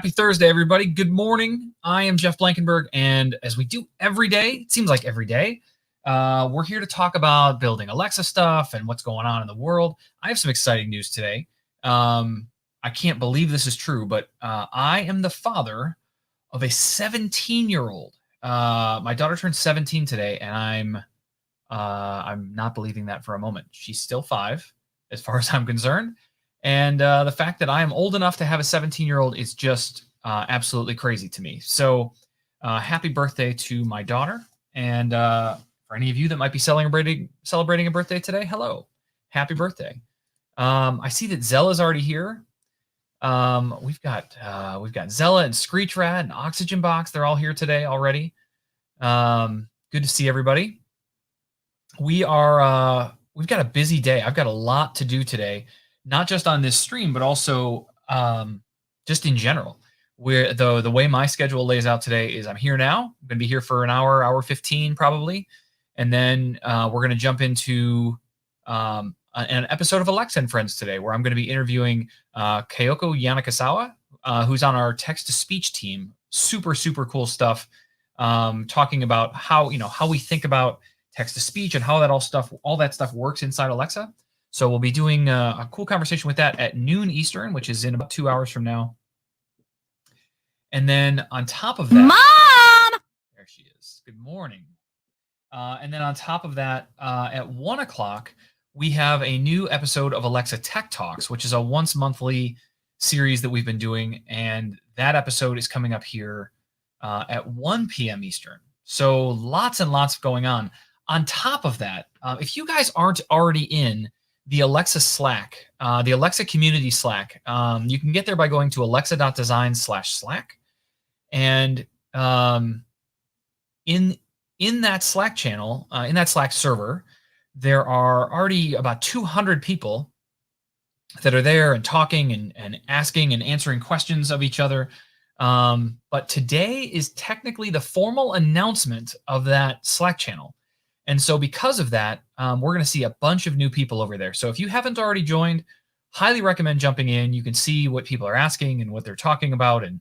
Happy Thursday, everybody. Good morning. I am Jeff Blankenberg, and as we do every day, it seems like every day, we're here to talk about building Alexa stuff and what's going on in the world. I have some exciting news today. I can't believe this is true, but I am the father of a 17-year-old. My daughter turned 17 today, and I'm not believing that for a moment. She's still 5, as far as I'm concerned. And the fact that I am old enough to have a 17-year-old is just absolutely crazy to me. So happy birthday to my daughter. And for any of you that might be celebrating a birthday today, hello. Happy birthday. I see that Zella's already here. We've got Zella and Screech Rat and Oxygen Box. They're all here today already. Good to see everybody. We've got a busy day. I've got a lot to do today. Not just on this stream, but also just in general. Where the way my schedule lays out today is I'm here now. I'm going to be here for an hour 15 probably. And then we're going to jump into an episode of Alexa and Friends today where I'm going to be interviewing Kyoko Yanakasawa, who's on our text-to-speech team. Super, super cool stuff. Talking about how we think about text-to-speech and how all that stuff works inside Alexa. So we'll be doing a cool conversation with that at noon Eastern, which is in about 2 hours from now. And then on top of that, Mom! There she is. Good morning. And then on top of that, at 1 o'clock, we have a new episode of Alexa Tech Talks, which is a once monthly series that we've been doing. And that episode is coming up here at 1 p.m. Eastern. So lots and lots going on. On top of that, if you guys aren't already in the Alexa Slack, the Alexa community Slack. You can get there by going to alexa.design/Slack. And in that Slack channel, in that Slack server, there are already about 200 people that are there and talking and asking and answering questions of each other. But today is technically the formal announcement of that Slack channel. And so because of that, we're going to see a bunch of new people over there. So if you haven't already joined, highly recommend jumping in. You can see what people are asking and what they're talking about, and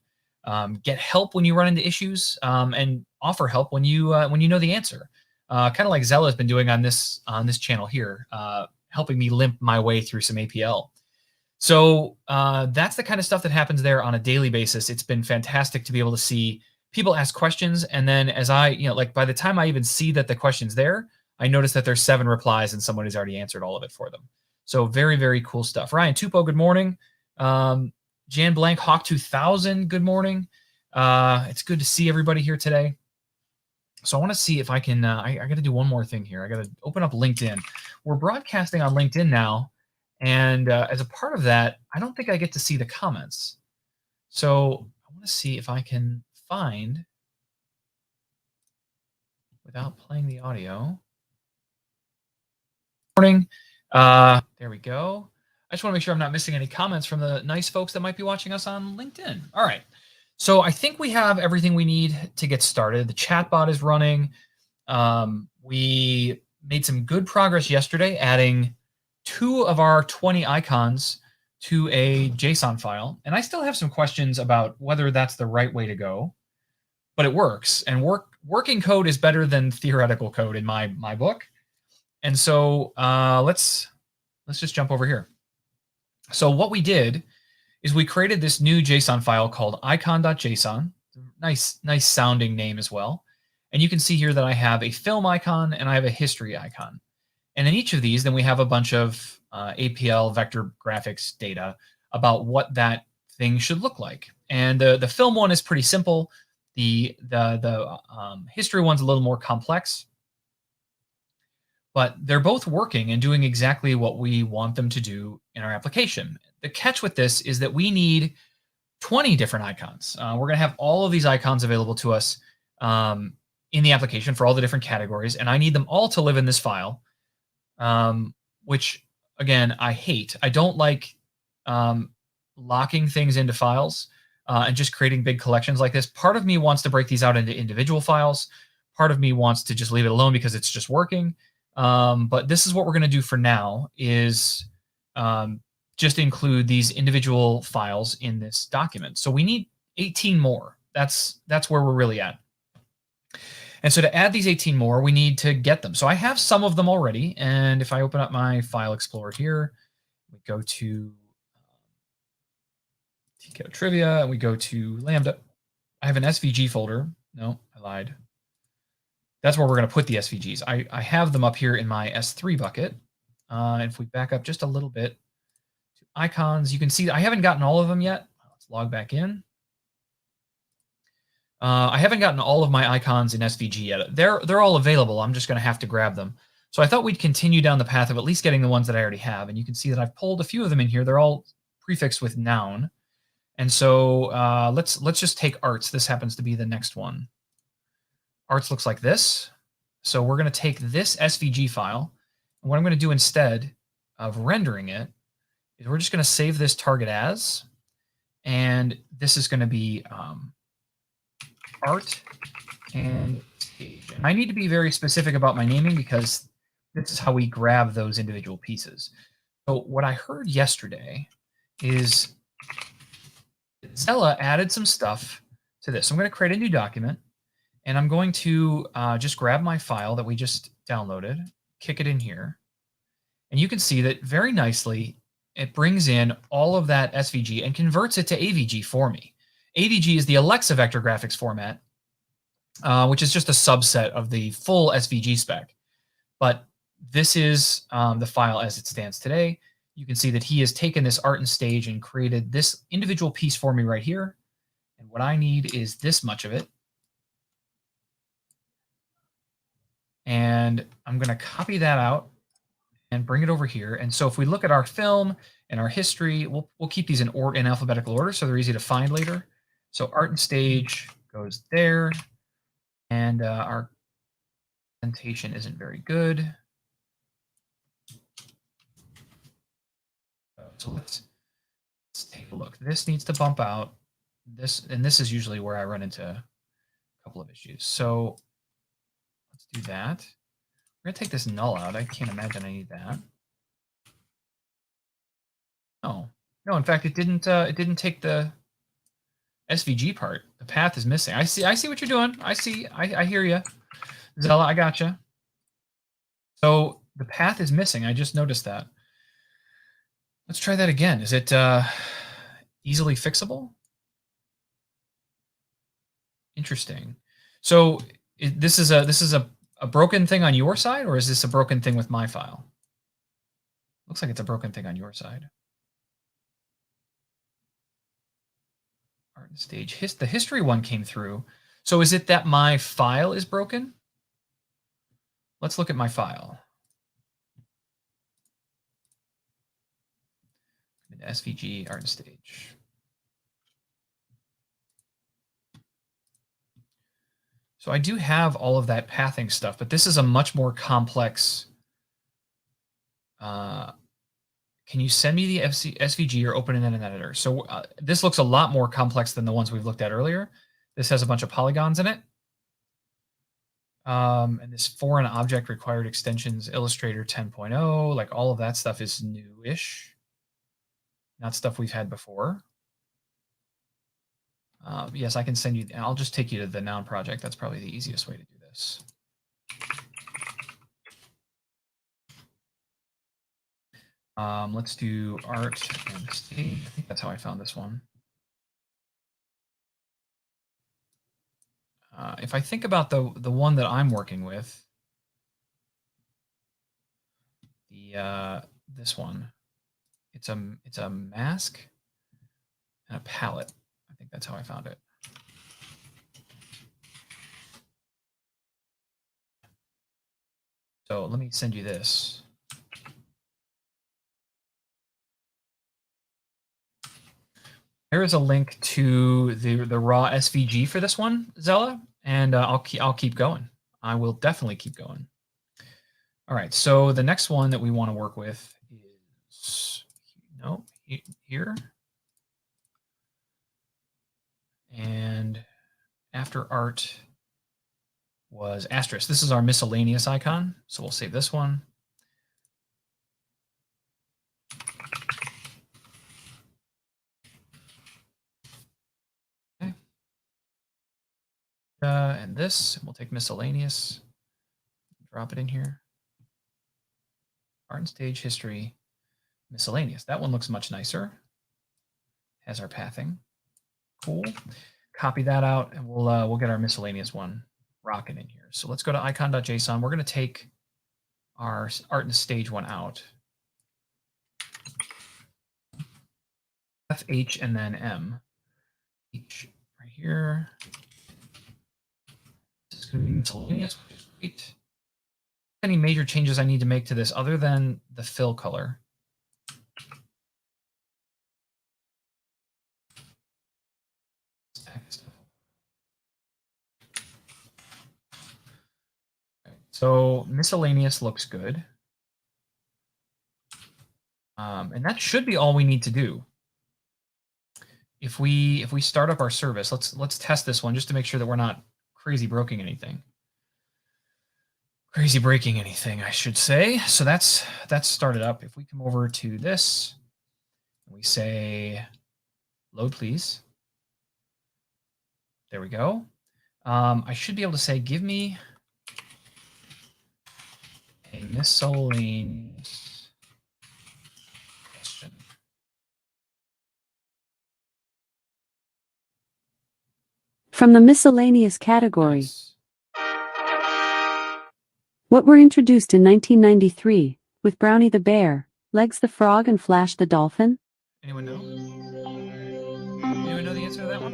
get help when you run into issues, and offer help when you know the answer. Kind of like Zella's been doing on this channel here, helping me limp my way through some APL. So that's the kind of stuff that happens there on a daily basis. It's been fantastic to be able to see people ask questions, and then as by the time I even see that the question's there, I notice that there's 7 replies and someone has already answered all of it for them. So very, very cool stuff. Ryan Tupo, good morning. Jan Blank, Hawk 2000, good morning. It's good to see everybody here today. So I want to see if I can, I got to do one more thing here. I got to open up LinkedIn. We're broadcasting on LinkedIn now, and as a part of that, I don't think I get to see the comments. So I want to see if I can find, without playing the audio. Morning. There we go. I just want to make sure I'm not missing any comments from the nice folks that might be watching us on LinkedIn. All right. So I think we have everything we need to get started. The chatbot is running. We made some good progress yesterday, adding 2 of our 20 icons to a JSON file. And I still have some questions about whether that's the right way to go. But it works, and working code is better than theoretical code in my book. And so let's just jump over here. So what we did is we created this new JSON file called icon.json. Nice sounding name as well. And you can see here that I have a film icon and I have a history icon. And in each of these, then we have a bunch of APL vector graphics data about what that thing should look like. And the film one is pretty simple. The history one's a little more complex, but they're both working and doing exactly what we want them to do in our application. The catch with this is that we need 20 different icons. We're going to have all of these icons available to us in the application for all the different categories, and I need them all to live in this file, which, again, I hate. I don't like locking things into files and just creating big collections like this. Part of me wants to break these out into individual files. Part of me wants to just leave it alone because it's just working. But this is what we're going to do for now, is just include these individual files in this document. So we need 18 more. That's where we're really at. And so to add these 18 more, we need to get them. So I have some of them already. And if I open up my file explorer here, we go to TKO Trivia, and we go to Lambda. I have an SVG folder. No, I lied. That's where we're going to put the SVGs. I have them up here in my S3 bucket. If we back up just a little bit to icons, you can see I haven't gotten all of them yet. Let's log back in. I haven't gotten all of my icons in SVG yet. They're all available. I'm just going to have to grab them. So I thought we'd continue down the path of at least getting the ones that I already have. And you can see that I've pulled a few of them in here. They're all prefixed with noun. And so let's just take arts. This happens to be the next one. Arts looks like this. So we're going to take this SVG file. And what I'm going to do instead of rendering it is we're just going to save this target as. And this is going to be art and stage. And I need to be very specific about my naming because this is how we grab those individual pieces. So what I heard yesterday is Zella added some stuff to this. So I'm going to create a new document, and I'm going to just grab my file that we just downloaded, kick it in here, and you can see that very nicely it brings in all of that SVG and converts it to AVG for me. AVG is the Alexa vector graphics format, which is just a subset of the full SVG spec. But this is the file as it stands today. You can see that he has taken this art and stage and created this individual piece for me right here. And what I need is this much of it. And I'm going to copy that out and bring it over here. And so if we look at our film and our history, we'll keep these in alphabetical order so they're easy to find later. So art and stage goes there. And our presentation isn't very good. So let's take a look. This needs to bump out. This is usually where I run into a couple of issues. So let's do that. We're gonna take this null out. I can't imagine I need that. No. In fact, it didn't take the SVG part. The path is missing. I see what you're doing. I hear you, Zella. I gotcha. So the path is missing. I just noticed that. Let's try that again. Is it easily fixable? Interesting. So this is a broken thing on your side, or is this a broken thing with my file? Looks like it's a broken thing on your side. Art and stage. The history one came through. So is it that my file is broken? Let's look at my file. SVG art and stage. So I do have all of that pathing stuff, but this is a much more complex. Can you send me the SVG or open it in an editor? So this looks a lot more complex than the ones we've looked at earlier. This has a bunch of polygons in it. And this foreign object required extensions, Illustrator 10.0, like all of that stuff is new-ish. Not stuff we've had before. Yes, I can send you. I'll just take you to the noun project. That's probably the easiest way to do this. Let's do art and stage. I think that's how I found this one. If I think about the one that I'm working with, this one, it's a mask and a palette. I think that's how I found it. So let me send you this. There is a link to the raw SVG for this one, Zella, and I'll keep going. I will definitely keep going. All right, so the next one that we want to work with is here. And after art was asterisk. This is our miscellaneous icon, so we'll save this one. Okay. And this, and we'll take miscellaneous, drop it in here. Art and stage history, miscellaneous. That one looks much nicer. Has our pathing. Cool. Copy that out, and we'll get our miscellaneous one rocking in here. So let's go to icon.json. We're going to take our art and stage one out. F, H, and then M. H right here. This is going to be miscellaneous, which is great. Any major changes I need to make to this other than the fill color? So miscellaneous looks good. And that should be all we need to do. If we start up our service, let's test this one just to make sure that we're not crazy breaking anything. Crazy breaking anything, I should say. So that's started up. If we come over to this, and we say load please. There we go. I should be able to say give me a miscellaneous question. From the miscellaneous category, Nice. what were introduced in 1993 with Brownie the Bear, Legs the Frog, and Flash the Dolphin? Anyone know? Anyone know the answer to that one?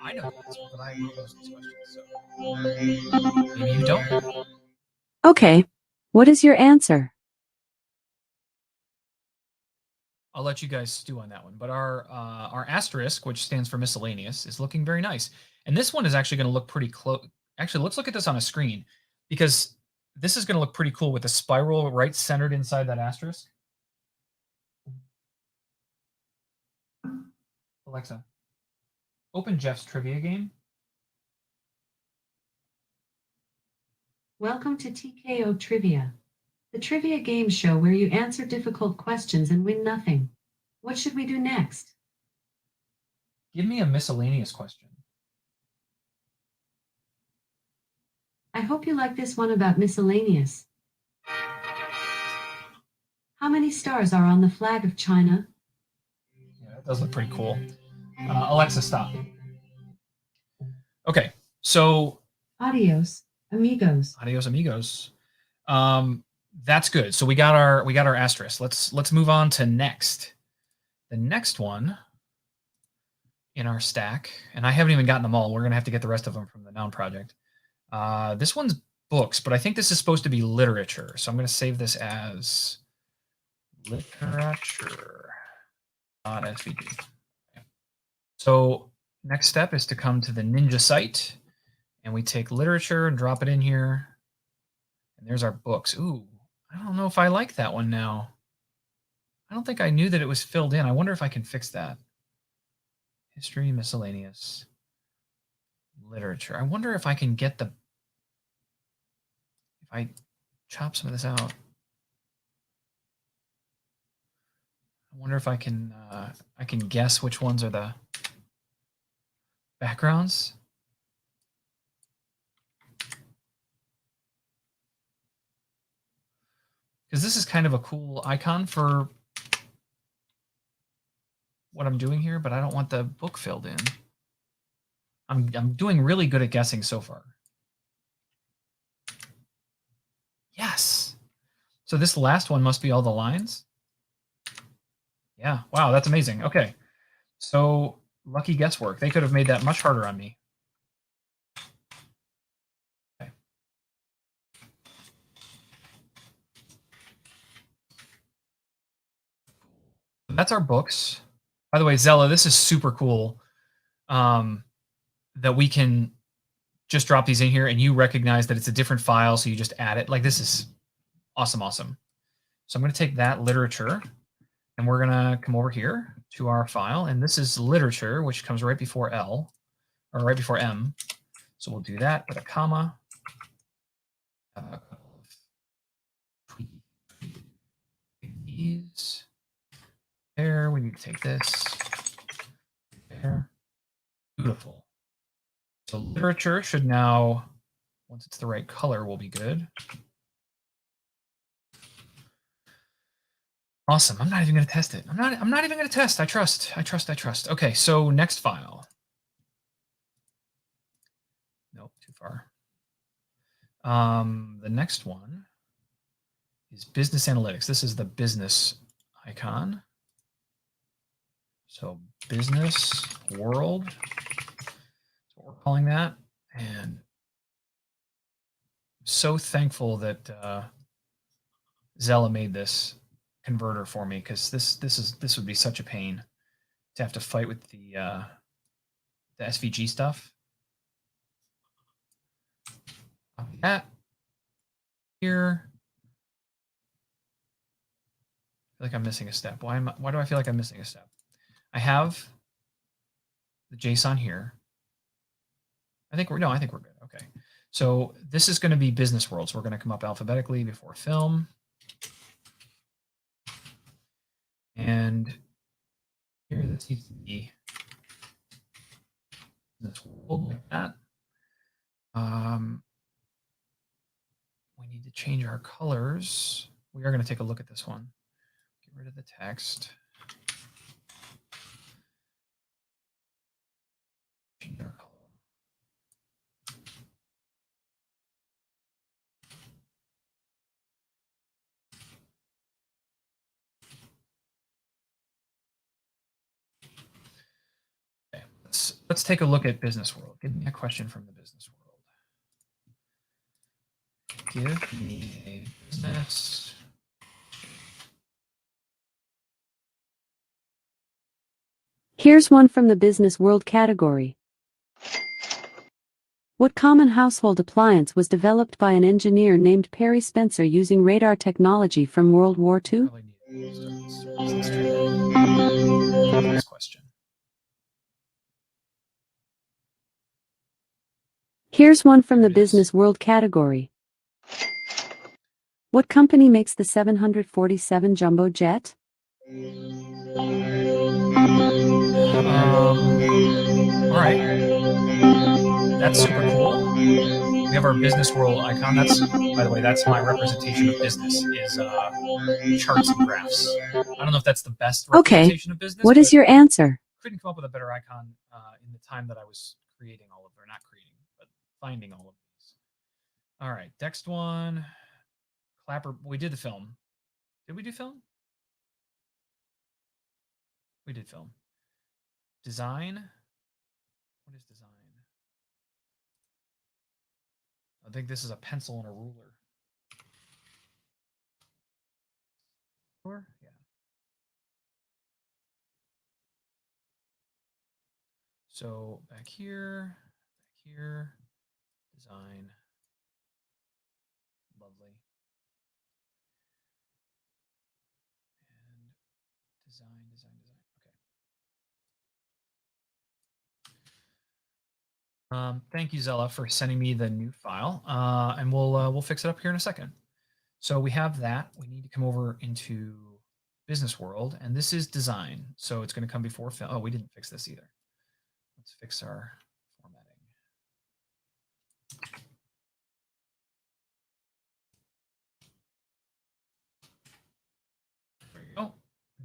I know the answer, but I wrote most of these questions, so maybe you don't. Okay, what is your answer? I'll let you guys stew on that one. But our asterisk, which stands for miscellaneous, is looking very nice. And this one is actually going to look pretty close. Actually, let's look at this on a screen, because this is going to look pretty cool with the spiral right centered inside that asterisk. Alexa, open Jeff's trivia game. Welcome to TKO Trivia, the trivia game show where you answer difficult questions and win nothing. What should we do next? Give me a miscellaneous question. I hope you like this one about miscellaneous. How many stars are on the flag of China? Yeah, that does look pretty cool. Alexa, stop. Okay, so Adios, amigos. adios amigos. That's good. So we got our asterisk. Let's move on to next. The next one in our stack, and I haven't even gotten them all. We're gonna have to get the rest of them from the Noun project. This one's books, but I think this is supposed to be literature. So I'm gonna save this as literature.svg. Okay. So next step is to come to the Ninja site, and we take literature and drop it in here. And there's our books. Ooh, I don't know if I like that one now. I don't think I knew that it was filled in. I wonder if I can fix that. History, miscellaneous, literature. I wonder if I can get if I chop some of this out. I wonder if I can guess which ones are the backgrounds. Because this is kind of a cool icon for what I'm doing here, but I don't want the book filled in. I'm doing really good at guessing so far. Yes. So this last one must be all the lines. Yeah. Wow, that's amazing. Okay. So lucky guesswork. They could have made that much harder on me. Okay. That's our books. By the way, Zella, this is super cool. That we can just drop these in here and you recognize that it's a different file, so you just add it. Like, this is awesome, awesome. So I'm going to take that literature and we're going to come over here to our file, and this is literature, which comes right before L, or right before M. So we'll do that with a comma. These. there. We need to take this. There. Beautiful. So literature should now, once it's the right color, will be good. Awesome. I'm not even going to test it. I'm not even going to test. I trust. Okay, so next file. Nope, too far. The next one is business analytics. This is the business icon. So business world. That's what we're calling that. And I'm so thankful that Zella made this converter for me, because this would be such a pain to have to fight with the SVG stuff. Copy that here. I feel like I'm missing a step. Why do I feel like I'm missing a step? I have the JSON here. I think we're good. Okay. So this is going to be business world. So we're going to come up alphabetically before film. And here this needs to be business world like that. We need to change our colors. We are going to take a look at this one. Get rid of the text. Change our color. Okay, let's take a look at business world. Give me a question from the business world. Give me a business. Here's one from the business world category. What common household appliance was developed by an engineer named Perry Spencer using radar technology from World War II? This question. Here's one from the business world category. What company makes the 747 jumbo jet? All right. That's super cool. We have our business world icon. That's, by the way, that's my representation of business, is charts and graphs. I don't know if that's the best representation of business. What is your answer? Couldn't come up with a better icon in the time that I was creating all of, or not creating, but finding all of these. All right, next one. Clapper. We did the film. Did we do film? We did film. Design. What is design? I think this is a pencil and a ruler. Ruler? Yeah. So back here, design. Lovely. And design. Okay. Thank you, Zella, for sending me the new file, and we'll fix it up here in a second. So we have that. We need to come over into business world, and this is design. So it's going to come before film. Oh, we didn't fix this either. Let's fix our formatting. There you go.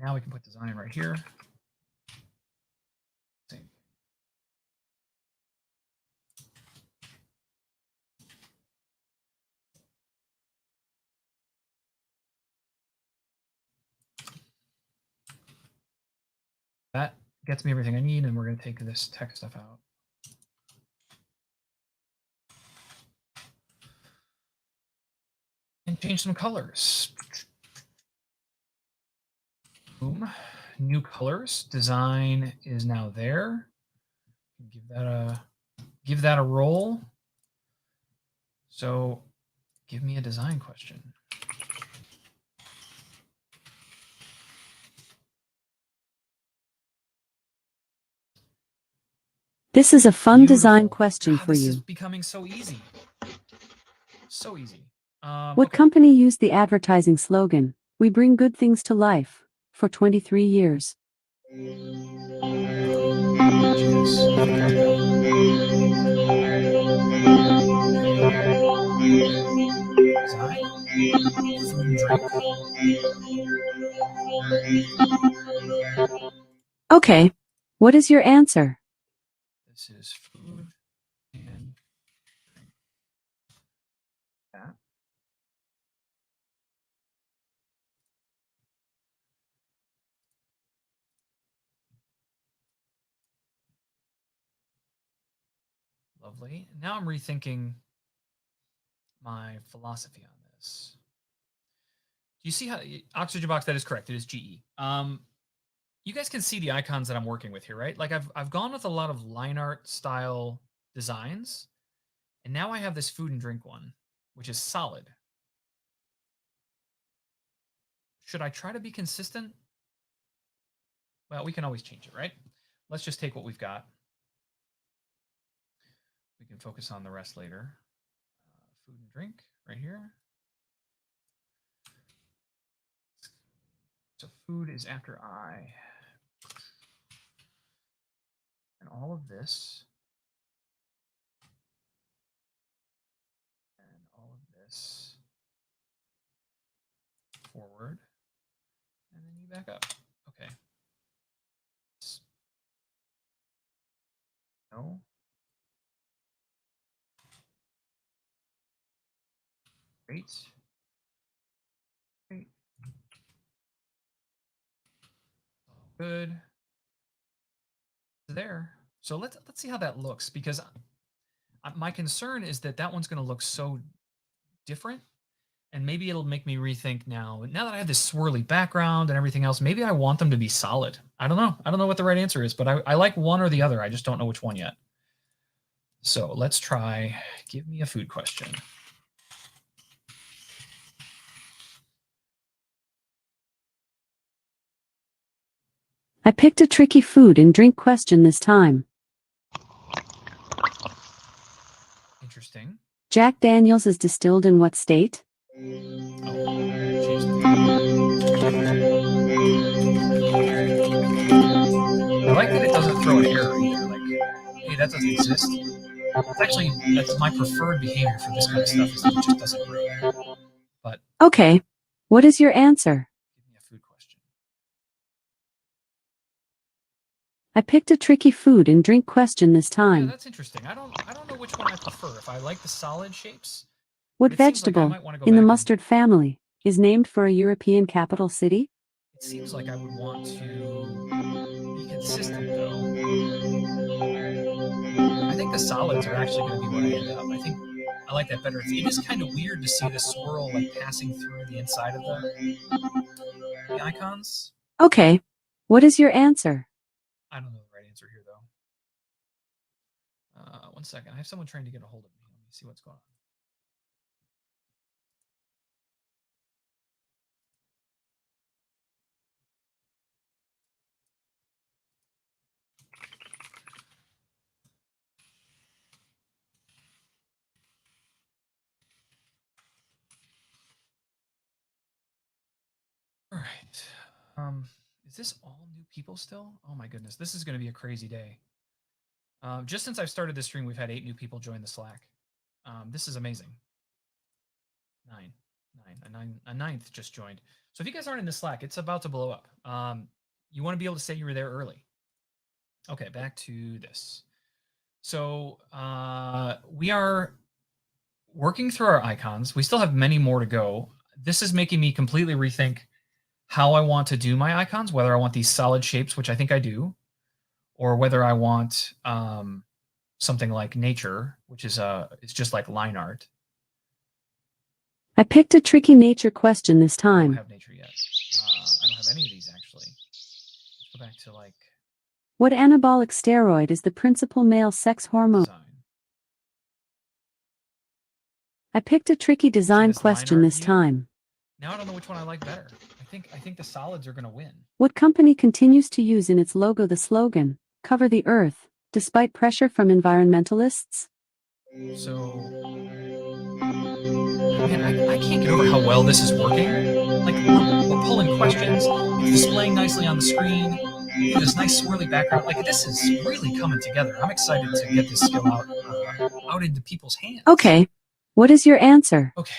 Now we can put design right here. Same. That gets me everything I need, and we're going to take this text stuff out. And change some colors. Boom. New colors. Design is now there. Give that a roll. So give me a design question. This is a fun design question for you. This is becoming so easy. So easy. What company used the advertising slogan, "We bring good things to life," for 23 years. Okay. What is your answer? This is food and drink. That. Lovely. Now I'm rethinking my philosophy on this. Do you see how Oxygen Box? That is correct. It is GE. You guys can see the icons that I'm working with here, right? Like I've gone with a lot of line art style designs, and now I have this food and drink one, which is solid. Should I try to be consistent? Well, we can always change it, right? Let's just take what we've got. We can focus on the rest later. Food and drink right here. So food is after I. And all of this. And all of this. Forward. And then you back up. Okay. No. Great. Great. Good. There. So let's see how that looks, because my concern is that one's going to look so different, and maybe it'll make me rethink now that I have this swirly background and everything else. Maybe I want them to be solid. I don't know. I don't know what the right answer is, but I like one or the other. I just don't know which one yet. So let's try. Give me a food question. I picked a tricky food and drink question this time. Interesting. Jack Daniels is distilled in what state? I like that it doesn't throw an error either. Like, hey, that doesn't exist. Actually, that's my preferred behavior for this kind of stuff, is that it just doesn't work. But okay. What is your answer? Give me a food question. I picked a tricky food and drink question this time. Yeah, that's interesting. I don't know which one I prefer. If I like the solid shapes. What vegetable in the mustard family is named for a European capital city? It seems like I would want to be consistent, though. I think the solids are actually going to be where I end up. I think I like that better. It is kind of weird to see the swirl like passing through the inside of the icons. Okay. What is your answer? I don't know the right answer here, though. 1 second. I have someone trying to get a hold of me. Let me see what's going on. All right. Is this all new people still? Oh my goodness, this is going to be a crazy day. Just since I've started this stream, we've had 8 new people join the Slack. This is amazing. 9. A ninth just joined. So if you guys aren't in the Slack, it's about to blow up. You want to be able to say you were there early. Okay, back to this. So we are working through our icons. We still have many more to go. This is making me completely rethink how I want to do my icons, whether I want these solid shapes, which I think I do, or whether I want something like nature, which is it's just like line art. I picked a tricky nature question this time. I don't have nature yet. I don't have any of these, actually. Let's go back to like... What anabolic steroid is the principal male sex hormone? Design. I picked a tricky design question this time. Now I don't know which one I like better. I think the solids are going to win. What company continues to use in its logo the slogan, "Cover the Earth," despite pressure from environmentalists? So, man, I can't get over how well this is working. like we're pulling questions. It's displaying nicely on the screen. This nice swirly background. Like this is really coming together. I'm excited to get this skill out into people's hands. Okay. What is your answer? Okay.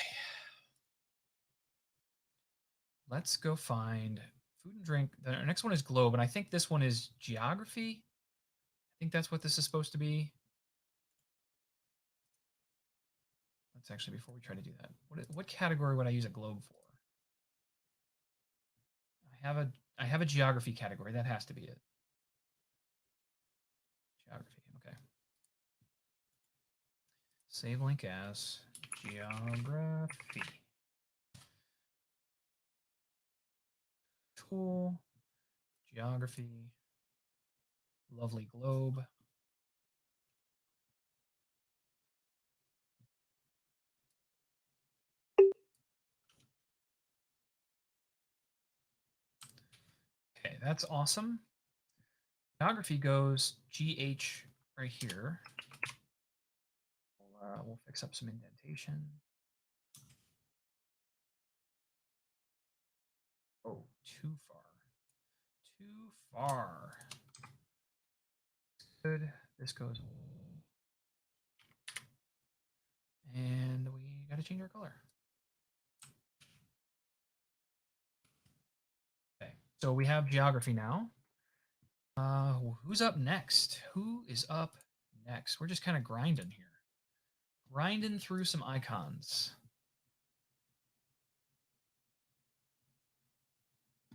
Let's go find food and drink. The next one is globe, and I think this one is geography. I think that's what this is supposed to be. Let's actually, before we try to do that, what category would I use a globe for? I have a geography category. That has to be it. Geography. Okay. Save link as geography. Tool. Geography. Lovely globe. Okay, that's awesome. Geography goes GH right here. We'll fix up some indentation. Oh, too far. Too far. Good. This goes. And we got to change our color. Okay, so we have geography now. Who's up next? Who is up next? We're just kind of grinding here. Grinding through some icons.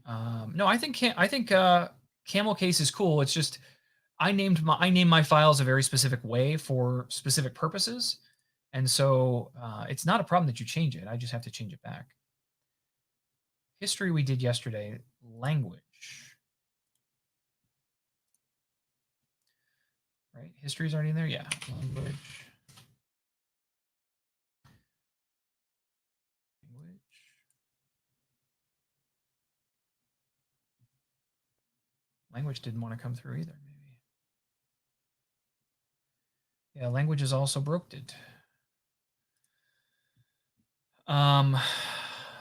No, I think camel case is cool. It's just I name my files a very specific way for specific purposes, and so it's not a problem that you change it. I just have to change it back. History we did yesterday. Language. Right? History's already in there? Yeah. Language. Language didn't want to come through either, maybe. Yeah, language is also broke it.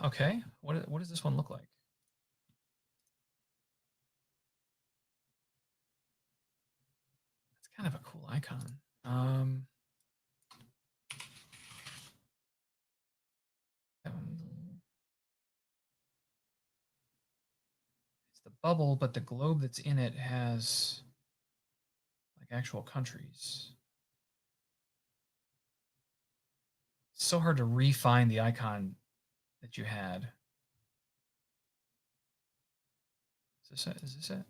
Okay. What does this one look like? It's kind of a cool icon. It's the bubble, but the globe that's in it has like actual countries. It's so hard to refine the icon that you had. Is this it? Is this it?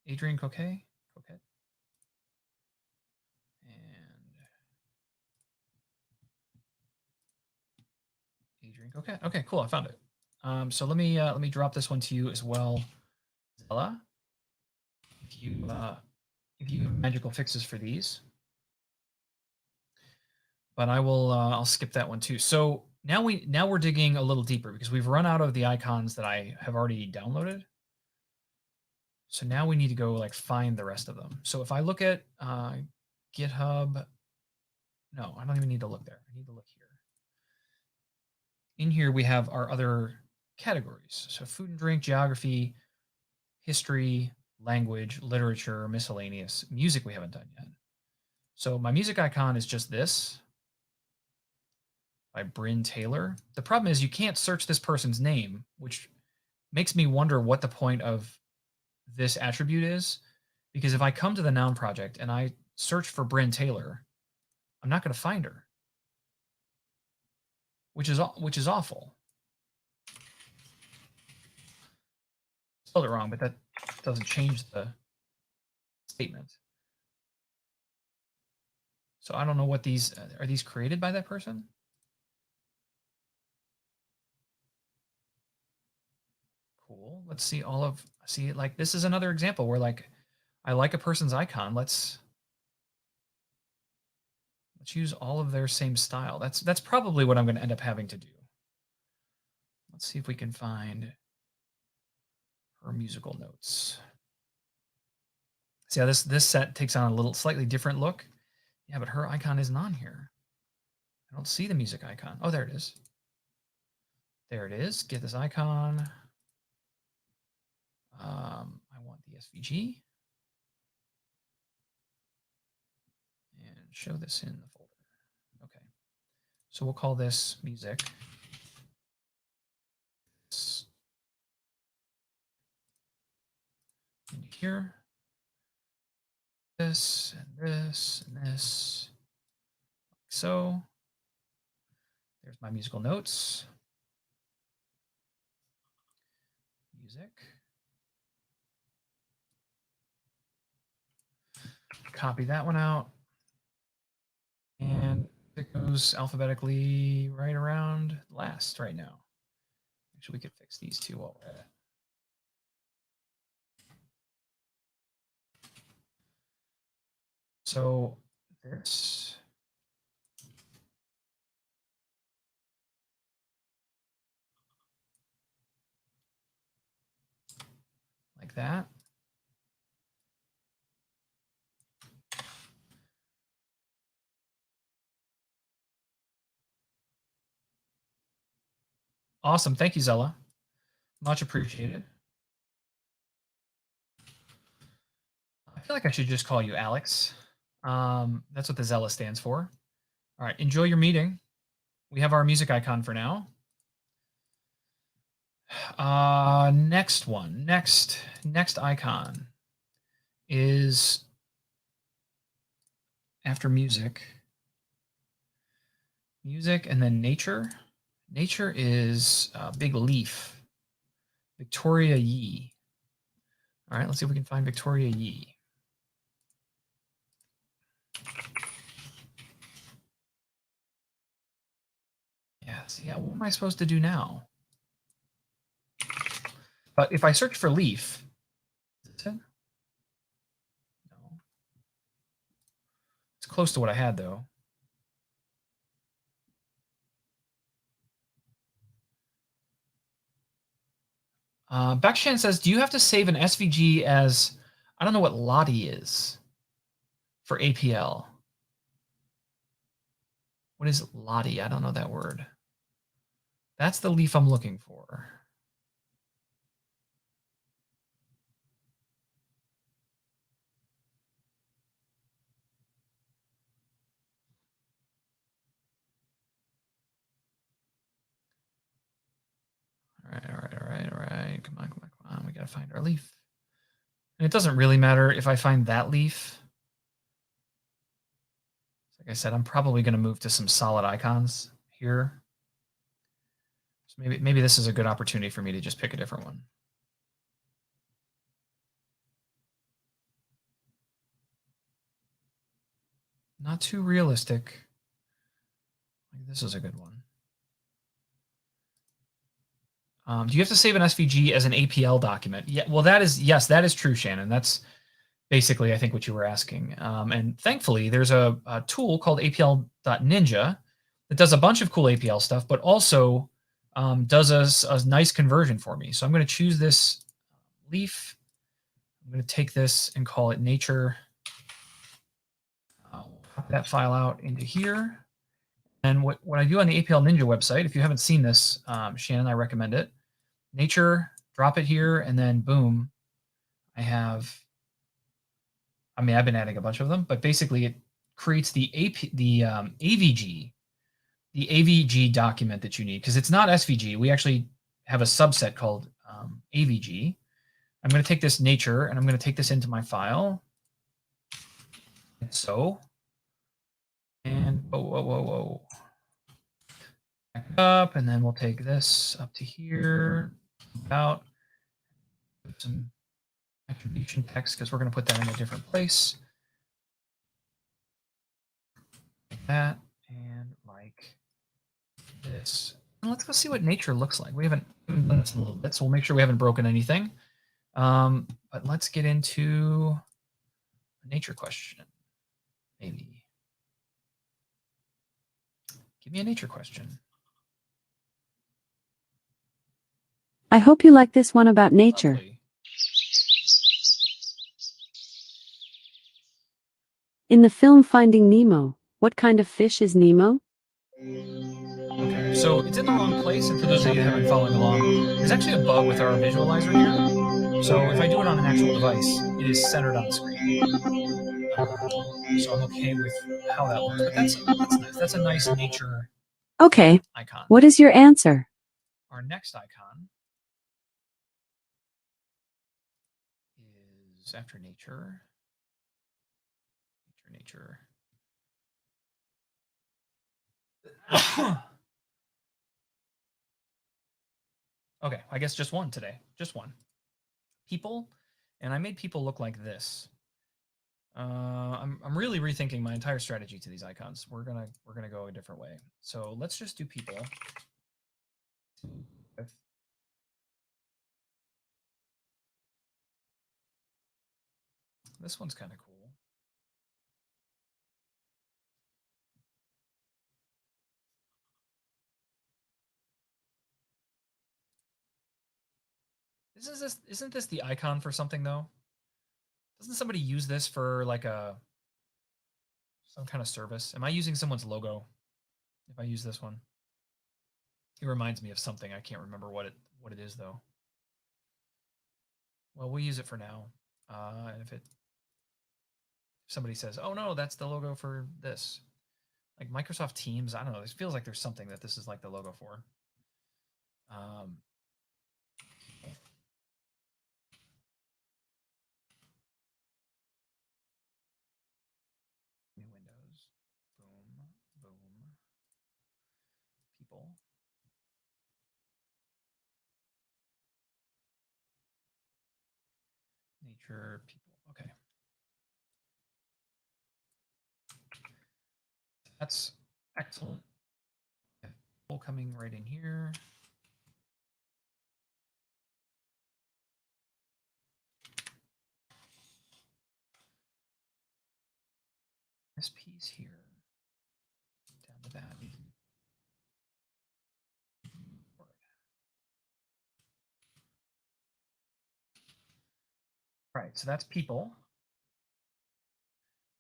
Adrian Coquet? Coquette? And Adrian Coquette. Okay, cool. I found it. So let me drop this one to you as well, Zella. If you have magical fixes for these, but I will I'll skip that one too. So now we're digging a little deeper because we've run out of the icons that I have already downloaded. So now we need to go like find the rest of them. So if I look at GitHub, no, I don't even need to look there. I need to look here. In here we have our other categories. So food and drink, geography, history, language, literature, miscellaneous. Music we haven't done yet. So my music icon is just this by Bryn Taylor. The problem is you can't search this person's name, which makes me wonder what the point of this attribute is, because if I come to the noun project and I search for Bryn Taylor, I'm not going to find her, which is awful. Spelled it wrong, but that doesn't change the statement. So I don't know what these are. These created by that person? Cool. Let's see like this is another example where like I like a person's icon. Let's use all of their same style. That's probably what I'm going to end up having to do. Let's see if we can find her musical notes. See how this set takes on a little slightly different look? Yeah, but her icon isn't on here. I don't see the music icon. Oh, there it is. There it is. Get this icon. I want the SVG. And show this in the folder. Okay. So we'll call this music. In here. This and this and this. Like so. There's my musical notes. Music. Copy that one out. And it goes alphabetically right around last right now. Actually, we could fix these two while we're at it. So this. Like that. Awesome. Thank you, Zella. Much appreciated. I feel like I should just call you Alex. That's what the Zella stands for. All right. Enjoy your meeting. We have our music icon for now. Next one. Next icon is after music. Music and then nature. Nature is a big leaf. Victoria Yi. All right, let's see if we can find Victoria Yi. Yes, yeah, what am I supposed to do now? But if I search for leaf, is this it? No. It's close to what I had though. Bakshan says, do you have to save an SVG as, I don't know what Lottie is for APL. What is Lottie? I don't know that word. That's the leaf I'm looking for. All right. Come on. We got to find our leaf. And it doesn't really matter if I find that leaf. Like I said, I'm probably going to move to some solid icons here. So maybe this is a good opportunity for me to just pick a different one. Not too realistic. This is a good one. Do you have to save an SVG as an APL document? Yeah, well, yes, that is true, Shannon. That's basically, I think, what you were asking. And thankfully, there's a tool called APL.Ninja that does a bunch of cool APL stuff, but also does a nice conversion for me. So I'm going to choose this leaf. I'm going to take this and call it nature. We'll pop that file out into here. And what I do on the APL Ninja website, if you haven't seen this, Shannon, I recommend it. Nature, drop it here, and then boom, I've been adding a bunch of them, but basically it creates the AVG, the AVG document that you need, because it's not SVG. We actually have a subset called AVG. I'm going to take this nature, and I'm going to take this into my file. Like so. And whoa. Back up, and then we'll take this up to here, out, put some attribution text, because we're going to put that in a different place. Like that, and like this. And let's go see what nature looks like. We haven't done this in a little bit, so we'll make sure we haven't broken anything. But let's get into a nature question, maybe. Give me a nature question. I hope you like this one about nature. Lovely. In the film Finding Nemo, what kind of fish is Nemo? Okay, so it's in the wrong place, and for those of you who haven't been following along, there's actually a bug with our visualizer here. So if I do it on an actual device, it is centered on the screen. So I'm okay with how that looks, but that's nice. That's a nice nature Okay. icon. What is your answer? Our next icon is after nature. Nature. Okay, I guess just one today. Just one. People, and I made people look like this. I'm really rethinking my entire strategy to these icons. We're gonna go a different way. So let's just do people. This one's kind of cool. Isn't this the icon for something though? Doesn't somebody use this for like some kind of service? Am I using someone's logo if I use this one? It reminds me of something. I can't remember what it is though. Well, we'll use it for now. And if somebody says, "Oh no, that's the logo for this," like Microsoft Teams, I don't know. This feels like there's something that this is like the logo for. New Windows, boom, boom, people. Nature, people. Okay. That's excellent. People coming right in here. This piece here. Down to that. All right, so that's people.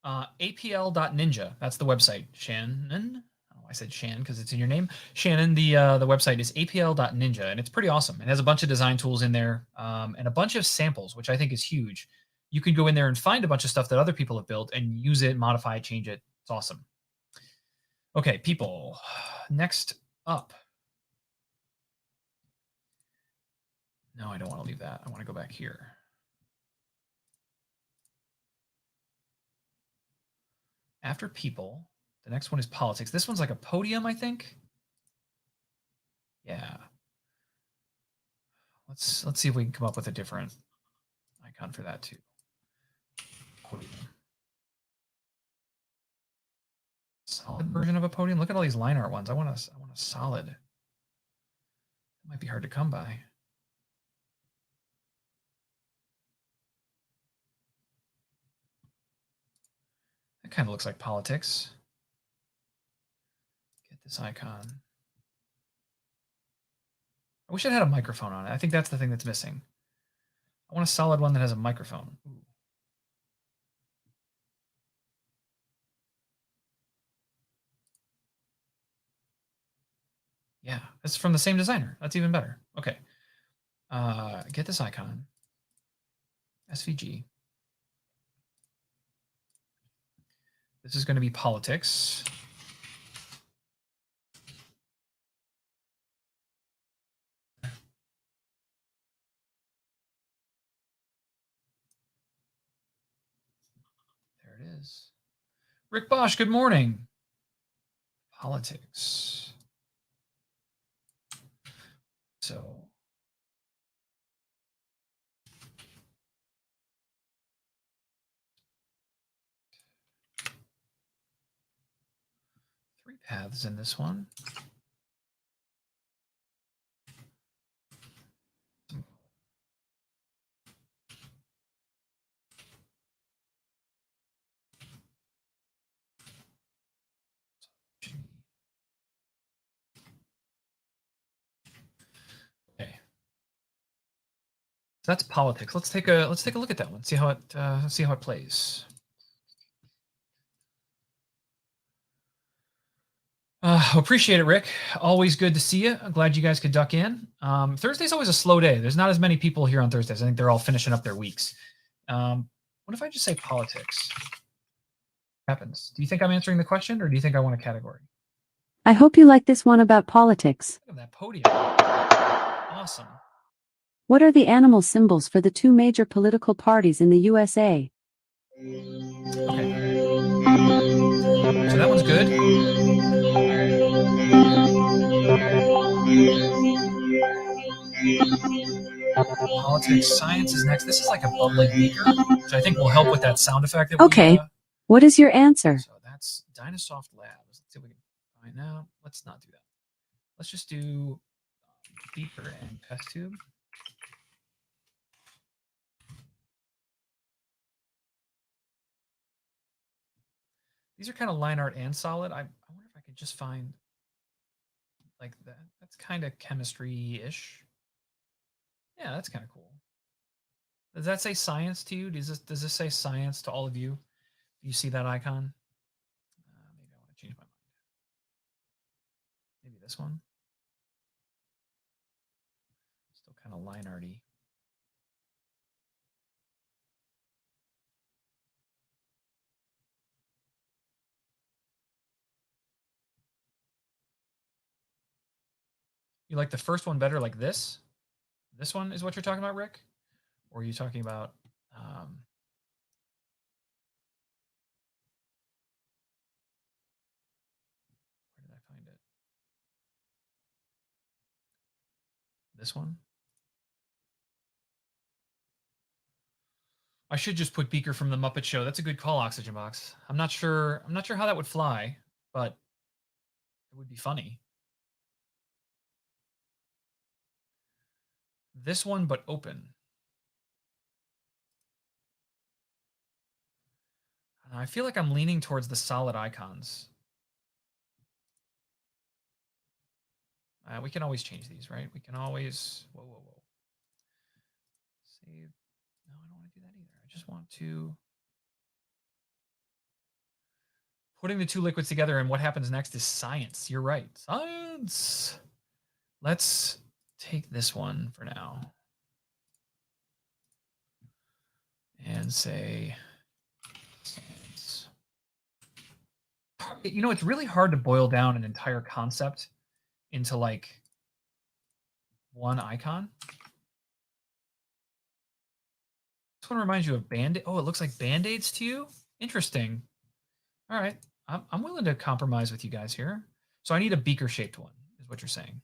APL.ninja. That's the website. Shannon. Oh, I said Shan because it's in your name. Shannon. The website is APL.ninja, and it's pretty awesome. It has a bunch of design tools in there, and a bunch of samples, which I think is huge. You can go in there and find a bunch of stuff that other people have built and use it, modify it, change it. It's awesome. Okay, people. Next up. No, I don't want to leave that. I want to go back here. After people, the next one is politics. This one's like a podium, I think. Yeah. Let's see if we can come up with a different icon for that too. Podium. Solid version of a podium. Look at all these line art ones. I want a solid. It might be hard to come by. That kind of looks like politics. Get this icon. I wish it had a microphone on it. I think that's the thing that's missing. I want a solid one that has a microphone. Ooh. Yeah, it's from the same designer. That's even better. Okay. Get this icon. SVG. This is going to be politics. There it is. Rick Bosch, good morning. Politics. So three paths in this one. Okay. So that's politics. Let's take a look at that one. See how it plays. Appreciate it, Rick. Always good to see you. I'm glad you guys could duck in. Thursday's always a slow day. There's not as many people here on Thursdays. I think they're all finishing up their weeks. What if I just say politics? Happens. Do you think I'm answering the question, or do you think I want a category? I hope you like this one about politics. Look at that podium. Awesome. What are the animal symbols for the two major political parties in the USA? Okay. So that one's good. Politics, science is next. This is like a bubbling beaker, which I think will help with that sound effect that Okay. What is your answer? So that's Dynasoft Labs. Let's see if we can find out. Let's not do that. Let's just do beaker and test tube. These are kind of line art and solid. I wonder if I could just find like that. That's kind of chemistry-ish. Yeah, that's kind of cool. Does that say science to you? Does this say science to all of you? Do you see that icon? Maybe I want to change my mind. Maybe this one. Still kind of line arty. You like the first one better, like this? This one is what you're talking about, Rick? Or are you talking about where did I find it? This one? I should just put Beaker from the Muppet Show. That's a good call, Oxygen Box. I'm not sure how that would fly, but it would be funny. This one, but open. I feel like I'm leaning towards the solid icons. We can always change these, right? We can always, whoa. Save. No, I don't want to do that either. I just want to, putting the two liquids together, and what happens next is science. You're right. Science. Let's take this one for now. And say science. You know, it's really hard to boil down an entire concept into like one icon. This one reminds you of Band-Aid. Oh, it looks like Band-Aids to you? Interesting. All right. I'm willing to compromise with you guys here. So I need a beaker-shaped one, is what you're saying.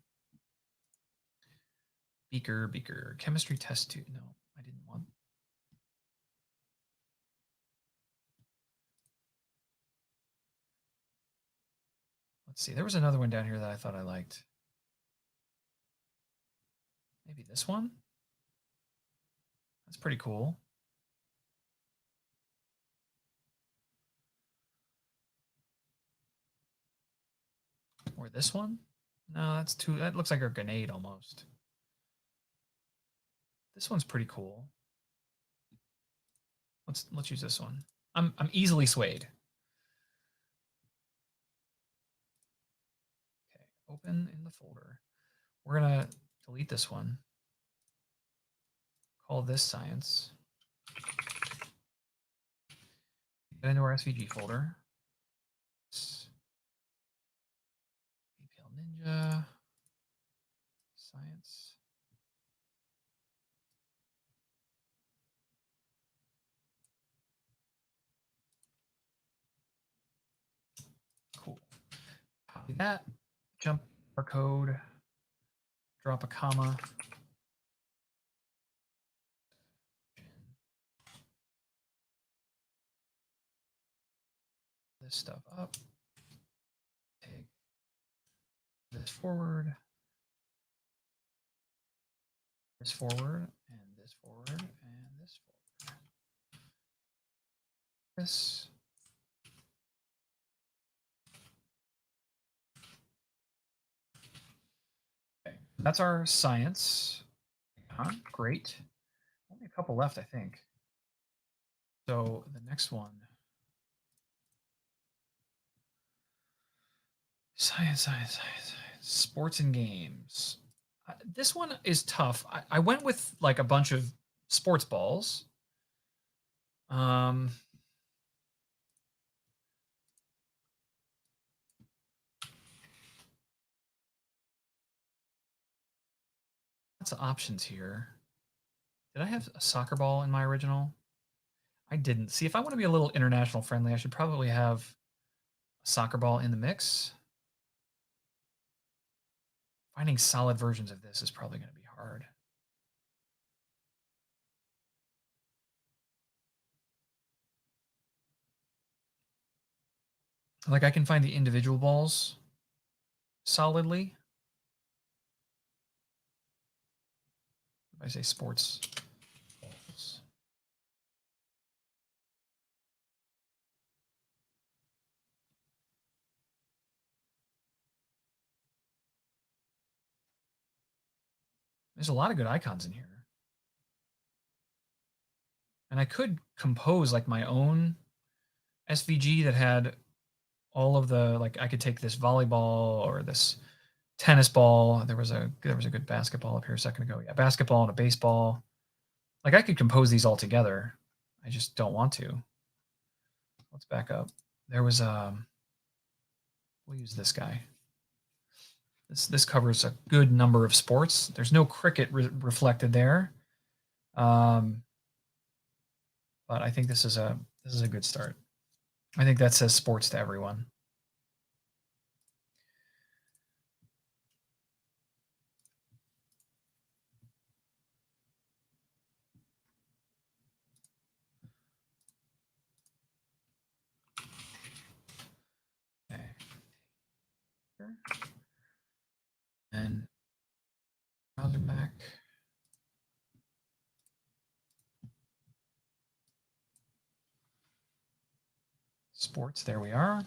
Beaker. Chemistry test tube. No, I didn't want. Let's see. There was another one down here that I thought I liked. Maybe this one? That's pretty cool. Or this one? No, that's too, that looks like a grenade almost. This one's pretty cool. Let's use this one. I'm easily swayed. Okay, open in the folder. We're gonna delete this one. Call this science. Get into our SVG folder. BPL Ninja. Science. Cool. Copy that. Jump our code. Drop a comma. This stuff up. Take this forward. This forward, and this forward, and this forward. This. Okay, that's our science. Great. Only a couple left, I think. So the next one. Science. Sports and games. This one is tough. I went with like a bunch of sports balls. Lots of options here. Did I have a soccer ball in my original? I didn't. See, if I want to be a little international friendly, I should probably have a soccer ball in the mix. Finding solid versions of this is probably going to be hard. Like I can find the individual balls solidly. If I say sports balls. There's a lot of good icons in here. And I could compose like my own SVG that had all of the, like I could take this volleyball or this tennis ball. There was a good basketball up here a second ago. Yeah, basketball and a baseball. Like I could compose these all together. I just don't want to. Let's back up. There was we'll use this guy. This covers a good number of sports. There's no cricket reflected there. But I think this is a good start. I think that says sports to everyone. Okay. And browser back. Sports, there we are.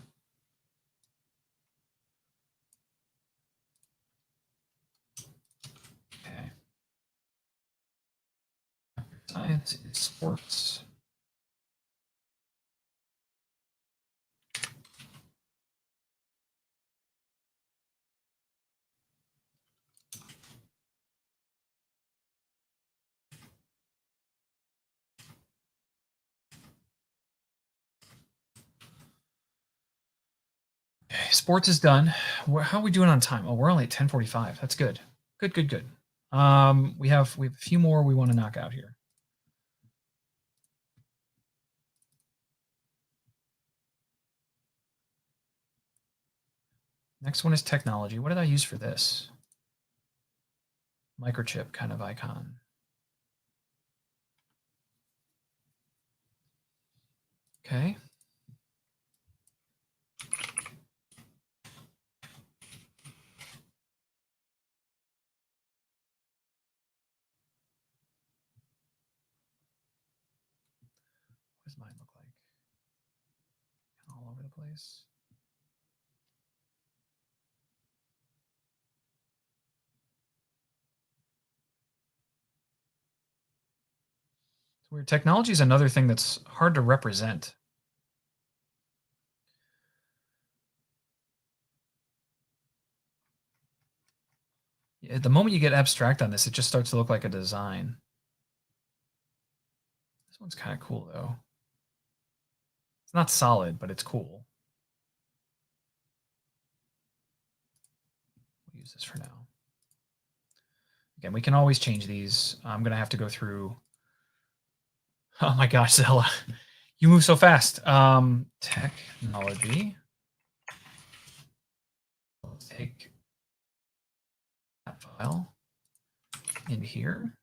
Okay. Science is sports. Okay, sports is done. How are we doing on time? Oh, we're only at 10:45. That's good. Good. We have a few more we want to knock out here. Next one is technology. What did I use for this? Microchip kind of icon. Okay. What does mine look like? All over the place. It's weird. Technology is another thing that's hard to represent. At the moment you get abstract on this, it just starts to look like a design. This one's kind of cool, though. It's not solid, but it's cool. We'll use this for now. Again, we can always change these. I'm going to have to go through. Oh my gosh, Zella. You move so fast. Technology. Let's take that file in here.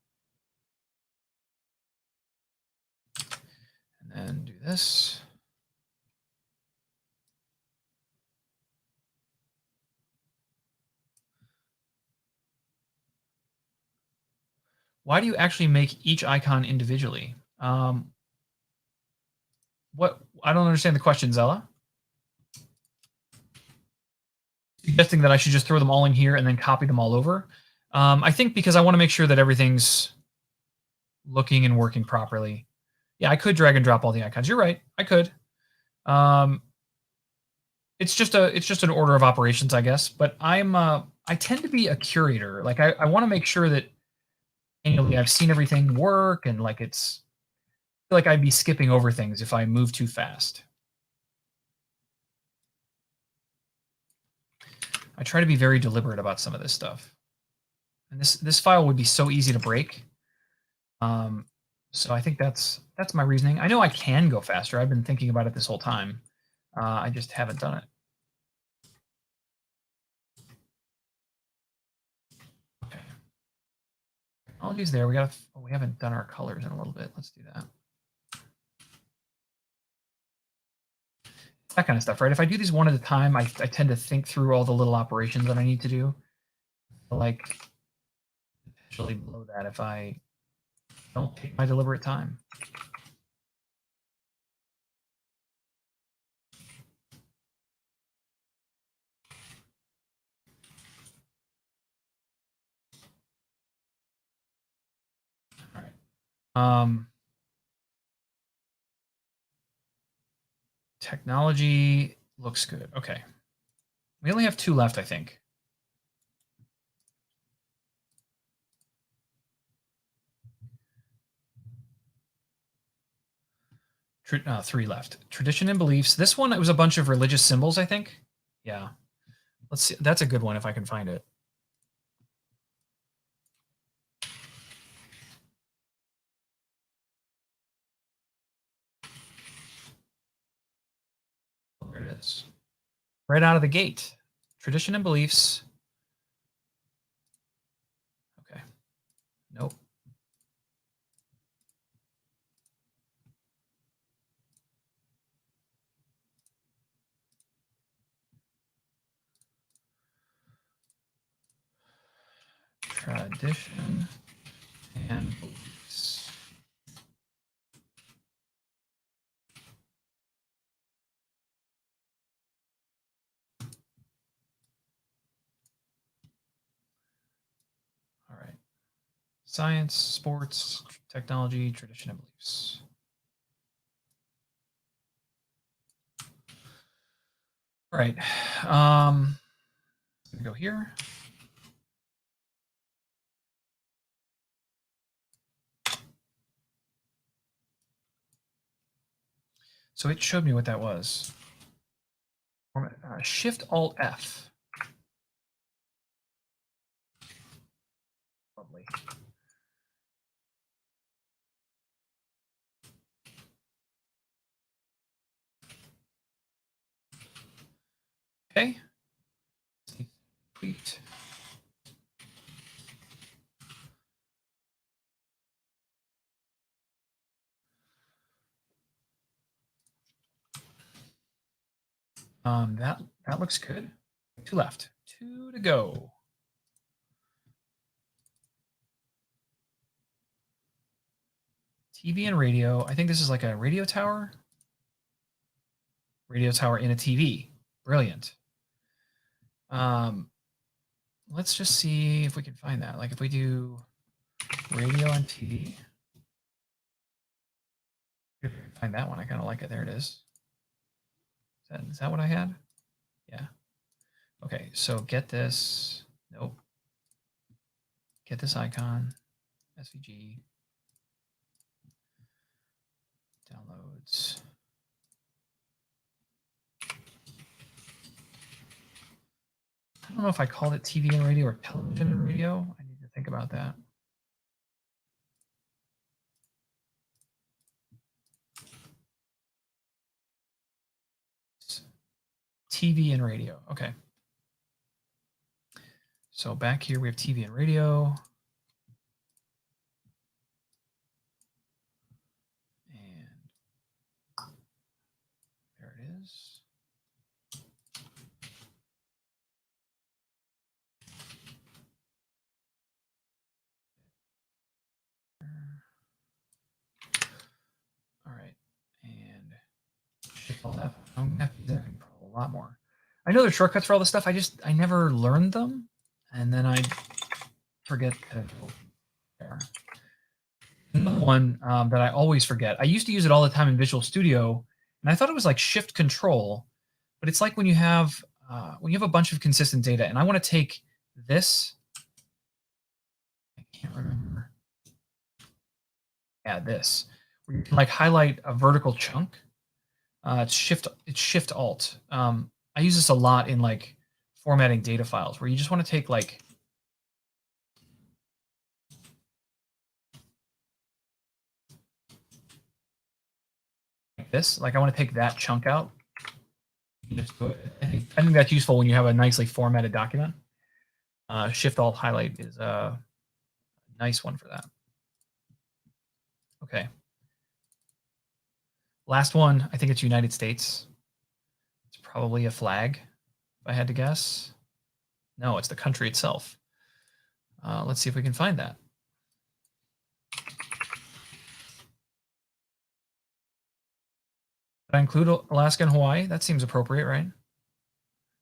And then do this. Why do you actually make each icon individually? What? I don't understand the question, Zella. Suggesting that I should just throw them all in here and then copy them all over. I think because I want to make sure that everything's looking and working properly. Yeah, I could drag and drop all the icons. You're right. I could. It's It's just an order of operations, I guess. But I tend to be a curator. Like I want to make sure that annually I've seen everything work, and like it's I feel like I'd be skipping over things if I move too fast. I try to be very deliberate about some of this stuff. And this file would be so easy to break. So I think that's my reasoning. I know I can go faster. I've been thinking about it this whole time. I just haven't done it. Okay. Technology's there. We haven't done our colors in a little bit. Let's do that. That kind of stuff, right? If I do these one at a time, I tend to think through all the little operations that I need to do. Like, potentially blow that if I don't take my deliberate time. All right. Technology looks good. Okay. We only have 2 left, I think. Three left. Tradition and beliefs. This one, it was a bunch of religious symbols, I think. Yeah. Let's see. That's a good one if I can find it. There it is. Right out of the gate. Tradition and beliefs. Okay. Nope. Tradition and beliefs. All right. Science, sports, technology, tradition and beliefs. All right. Go here. So it showed me what that was. Shift Alt F. Lovely. Okay. Complete. That looks good. 2 left. 2 to go. TV and radio. I think this is like a radio tower. Radio tower in a TV. Brilliant. Let's just see if we can find that. Like if we do radio and TV. Find that one. I kind of like it. There it is. Is that what I had? Yeah. Okay, so get this. Nope. Get this icon. SVG. Downloads. I don't know if I called it TV and radio or television and radio. I need to think about that. TV and radio. Okay. So back here we have TV and radio. And there it is. All right. And shift alt F. I'm gonna have to do that a lot more. I know there's shortcuts for all this stuff. I never learned them, and then I forget to go there. Another one that I always forget. I used to use it all the time in Visual Studio, and I thought it was like Shift Control, but it's like when you have a bunch of consistent data, and I want to take this. I can't remember. Yeah, this. Where you can like highlight a vertical chunk. It's Shift Alt. I use this a lot in like formatting data files, where you just want to take like this. Like I want to take that chunk out. Just do it. I think that's useful when you have a nicely formatted document. Shift Alt Highlight is a nice one for that. Okay. Last one, I think it's United States. It's probably a flag, if I had to guess. No, it's the country itself. Let's see if we can find that. Did I include Alaska and Hawaii? That seems appropriate, right?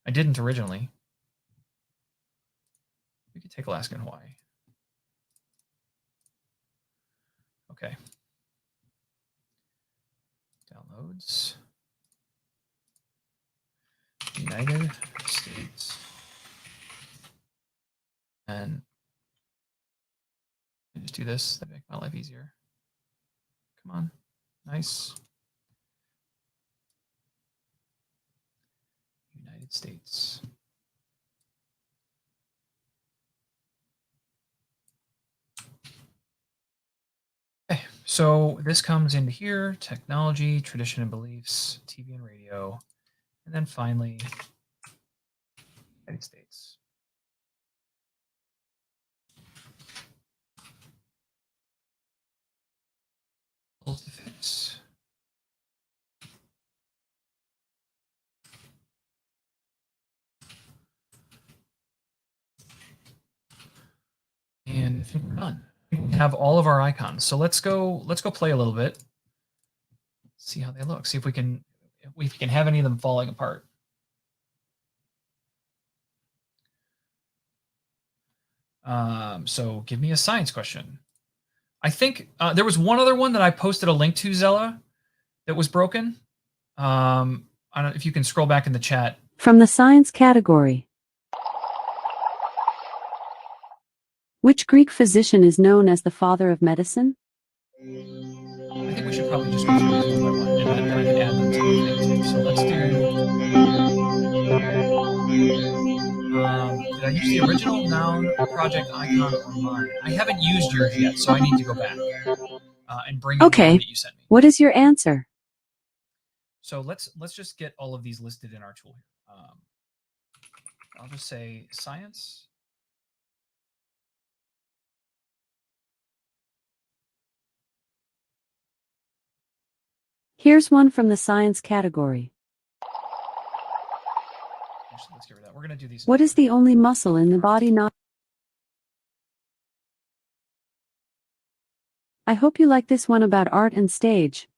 I didn't originally. We could take Alaska and Hawaii. Okay. Downloads. United States. And just do this. That make my life easier. Come on. Nice. United States. Okay, so this comes into here, technology, tradition and beliefs, TV and radio, and then finally, United States. And I think we're done. We have all of our icons. So let's go play a little bit. See how they look. See if we can have any of them falling apart. So give me a science question. I think there was one other one that I posted a link to, Zella, that was broken. I don't know if you can scroll back in the chat. From the science category. Which Greek physician is known as the father of medicine? I think we should probably just go through these one by one, and then I can add them to the thing too. So let's do. Did I use the original noun, project, icon, or mine? I haven't used yours yet, so I need to go back and bring in the one that you sent me. What is your answer? So let's just get all of these listed in our tool here. I'll just say science. Here's one from the science category. Actually, let's get rid of that. We're going to do these. What is the only muscle in the body not? I hope you like this one about art and stage.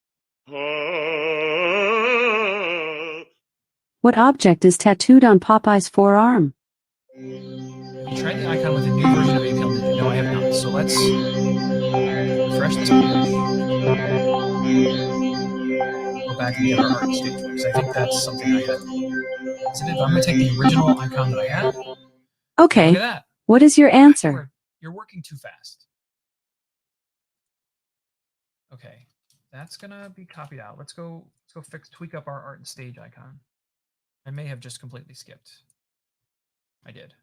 What object is tattooed on Popeye's forearm? You tried the icon with a new version of APL Ninja. No, I have not. So let's refresh this page. Go back and get our art stage because I think that's something I had. I'm going to take the original icon that I had. Okay. Look at that. What is your answer? You're working too fast. Okay, that's gonna be copied out. Let's go tweak up our art and stage icon. I may have just completely skipped. I did.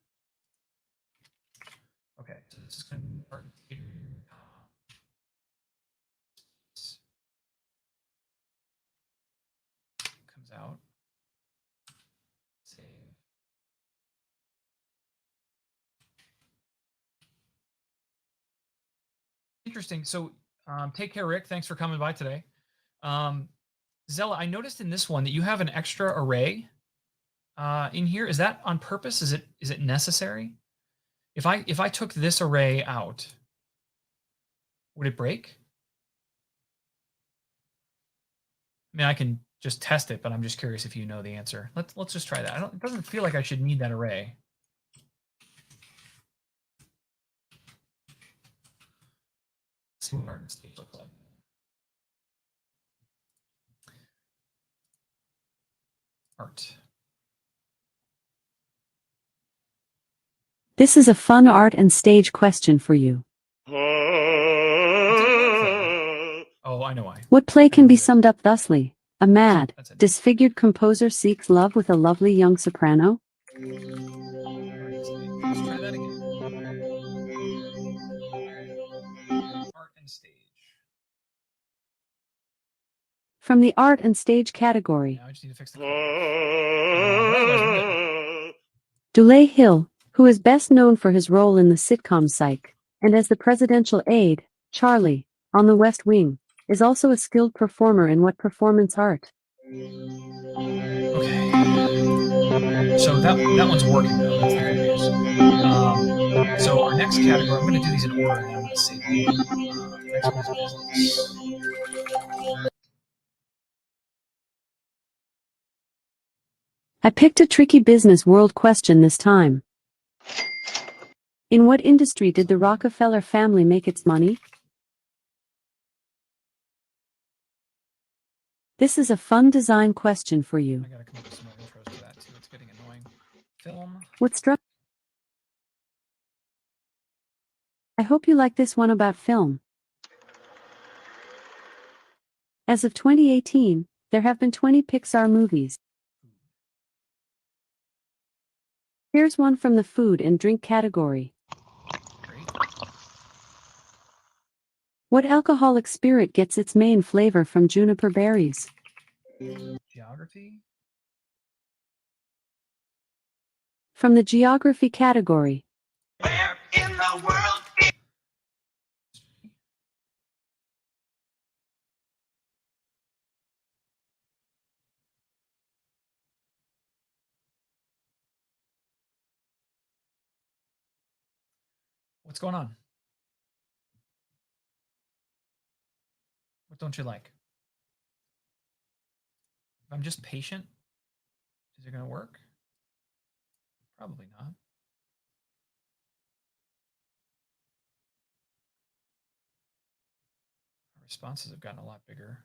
Okay, so this is gonna be art and stage. Comes out. Save. Interesting. So take care, Rick. Thanks for coming by today. Zella, I noticed in this one that you have an extra array in here. Is that on purpose? Is it necessary? If I took this array out, would it break? I mean, I can just test it, but I'm just curious if you know the answer. Let's just try that. It doesn't feel like I should need that array. Let's see what art and stage looks like. Art. This is a fun art and stage question for you. Oh, I know why. What play can be summed up thusly? A mad, That's it. disfigured composer seeks love with a lovely young soprano? Let's try that again. Art and stage. From the art and stage category, Now I just need to fix the chords. But otherwise, we're good. Dulé Hill, who is best known for his role in the sitcom Psych, and as the presidential aide, Charlie, on The West Wing, is also a skilled performer in what performance art? Okay. So that one's working though. That's the good news. So our next category, I'm going to do these in order, and then I'm going to save them. Next one is business. I picked a tricky business world question this time. In what industry did the Rockefeller family make its money? This is a fun design question for you. I got to come up with some more intros to that too. It's getting annoying. Film. What struck? I hope you like this one about film. As of 2018, there have been 20 Pixar movies. Here's one from the food and drink category. Great. What alcoholic spirit gets its main flavor from juniper berries? Geography. From the geography category. Where in the world? What's going on? What don't you like? If I'm just patient, is it going to work? Probably not. Our responses have gotten a lot bigger.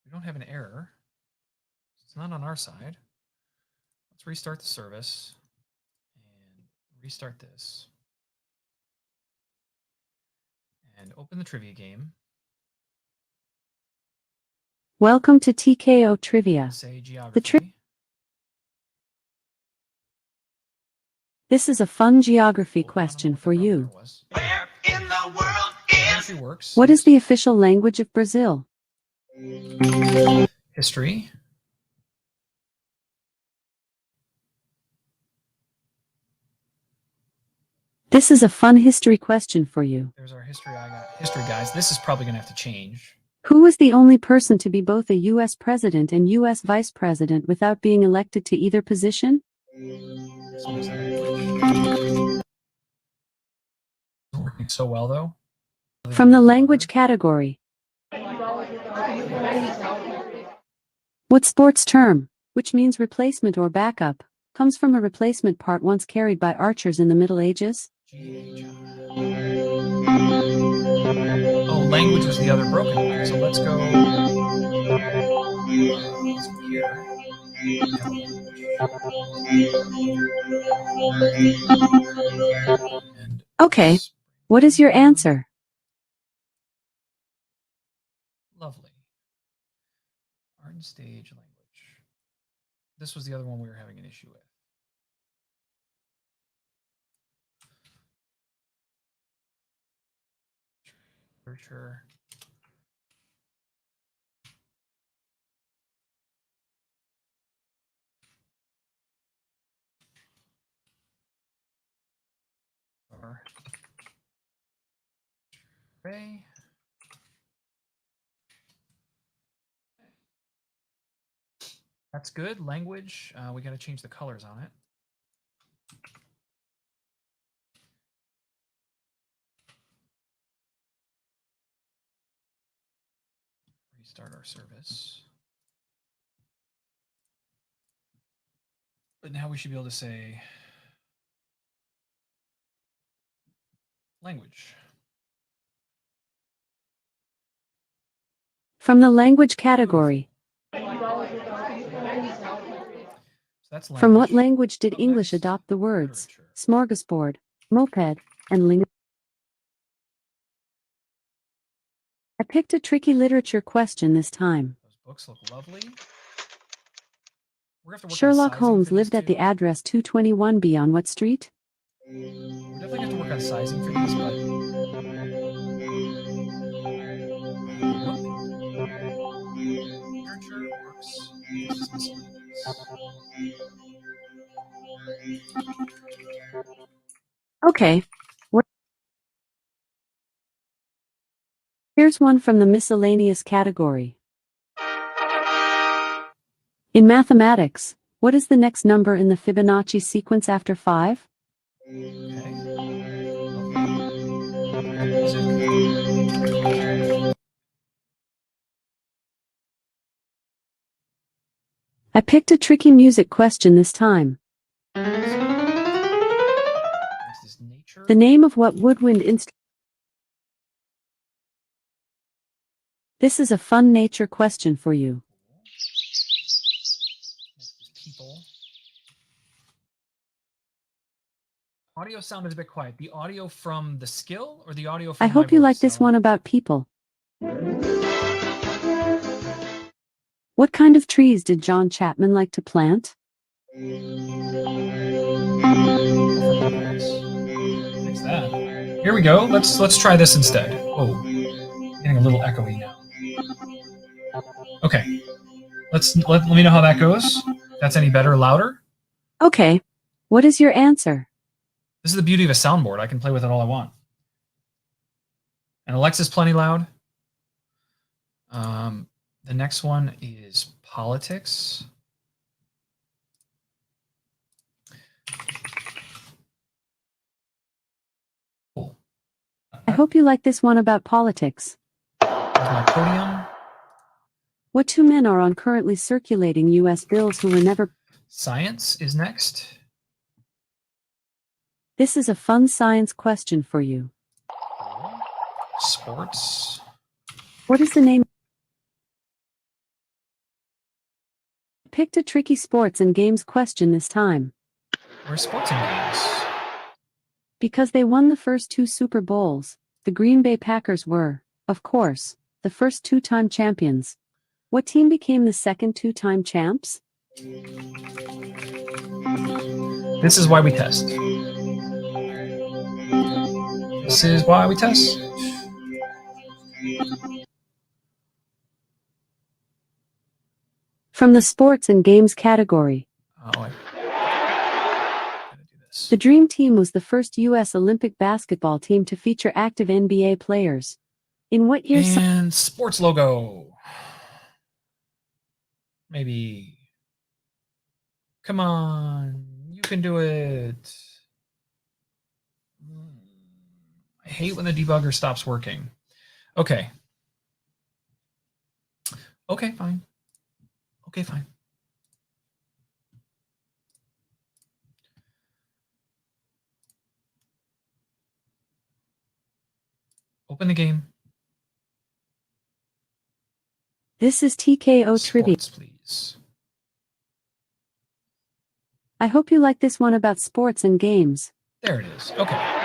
We don't have an error. It's not on our side. Let's restart the service and restart this. And open the trivia game. Welcome to TKO Trivia. Say geography. This is a fun geography question for you. Where in the world is? Geography works. What is the official language of Brazil? History. This is a fun history question for you. There's our history. I got history, guys. This is probably going to have to change. Who was the only person to be both a U.S. president and U.S. vice president without being elected to either position? Working so well, though. From the language category. What sports term, which means replacement or backup, comes from a replacement part once carried by archers in the Middle Ages? Oh, language was the other broken one. So let's go here. And Okay, what is your answer? Lovely. Art and stage language. This was the other one we were having an issue with. Literature. Array. That's good. Language. We got to change the colors on it. Restart our service. But now we should be able to say language. From the language category. that's From what language. language did Up English next, adopt the words literature. smorgasbord, moped, and ling? I picked a tricky literature question this time. Those books look lovely. We're gonna have to work on Sherlock sizing Holmes for these lived at the too. address 221B on what street? We're definitely gonna have to work on sizing for these, but literature works. This is miscellaneous. Okay. Here's one from the miscellaneous category. In mathematics, what is the next number in the Fibonacci sequence after 5? Okay. Music. I picked a tricky music question this time. Next is nature. The name of what woodwind instrument? This is a fun nature question for you. Next is people. Audio sounded a bit quiet. The audio from the skill or the audio from I my hope you like voice? this one about people. What kind of trees did John Chapman like to plant? Fix that. Here we go. Let's try this instead. Oh, getting a little echoey now. Okay. Let me know how that goes. If that's any better, louder. Okay. What is your answer? This is the beauty of a soundboard. I can play with it all I want. And Alexa's plenty loud. The next one is politics. Cool. I hope you like this one about politics. There's my podium. What two men are on currently circulating U.S. bills who were never... Science is next. This is a fun science question for you. Cool. Sports. What is the name? I picked a tricky sports and games question this time. Where's sports and games? Because they won the first 2 Super Bowls, the Green Bay Packers were, of course, the first 2-time champions. What team became the second 2-time champs? This is why we test. This is why we test. From the sports and games category, Oh, I gotta do this. the Dream Team was the first U.S. Olympic basketball team to feature active NBA players. In what year? And sports logo. Maybe. Come on, you can do it. I hate when the debugger stops working. Okay. Okay, fine. Okay, fine. Open the game. This is TKO Trivia. Sports, please. I hope you like this one about sports and games. There it is. Okay.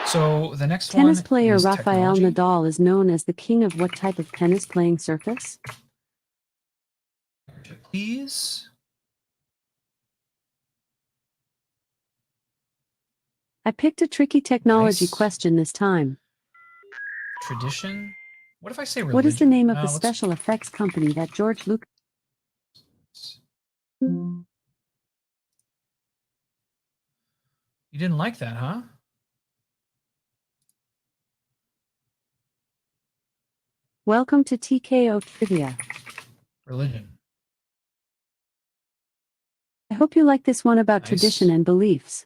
So the next one Tennis player is Rafael technology. Nadal is known as the king of what type of tennis playing surface? Please. I picked a tricky technology Nice. question this time. Tradition. What if I say religion? What is the name of No, the let's- special effects company that George Lucas? You didn't like that, huh? Welcome to TKO Trivia. Religion. I hope you like this one about Nice. tradition and beliefs.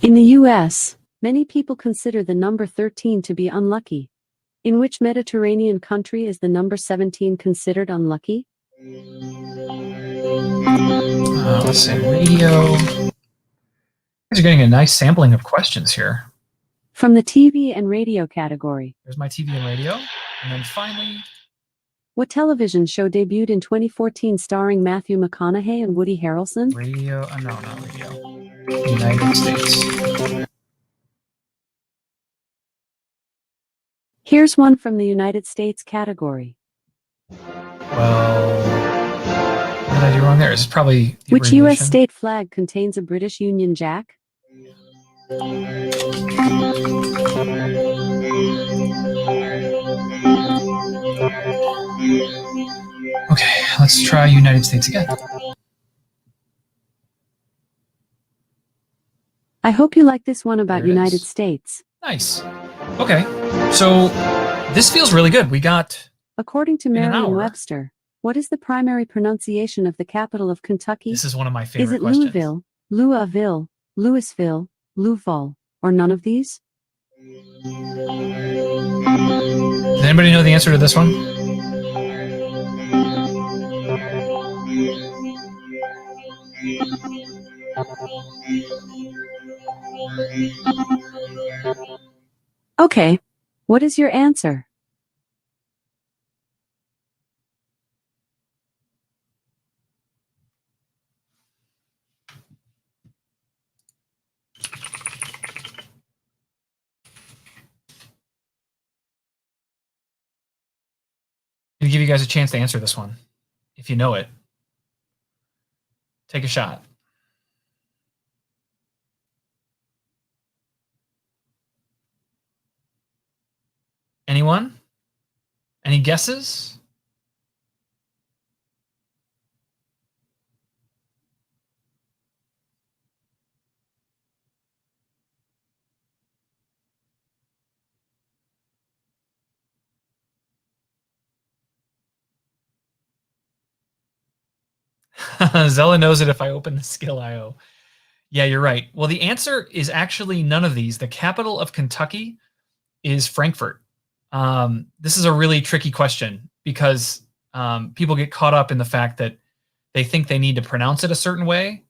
In the U.S., many people consider the number 13 to be unlucky. In which Mediterranean country is the number 17 considered unlucky? Let's say radio. You guys are getting a nice sampling of questions here. From the TV and radio category. There's my TV and radio. And then finally, What television show debuted in 2014 starring Matthew McConaughey and Woody Harrelson? Radio, no, not radio. United States. Here's one from the United States category. Well, what did I do wrong there? This is probably the Which U.S. abbreviation. state flag contains a British Union Jack? Okay, let's try United States again. I hope you like this one about There it United is. States. Nice. Okay, so this feels really good. We got According to an hour. Merriam-Webster, what is the primary pronunciation of the capital of Kentucky? this is one of my Is favorite it questions. Louisville, Louisville, Louisville, Louisville, or none of these? Does anybody know the answer to this one? Okay. What is your answer? I'm gonna give you guys a chance to answer this one. If you know it, take a shot. Anyone? Any guesses? Zella knows it if I open the Skill.io. Yeah, you're right. Well, the answer is actually none of these. The capital of Kentucky is Frankfurt. This is a really tricky question because people get caught up in the fact that they think they need to pronounce it a certain way,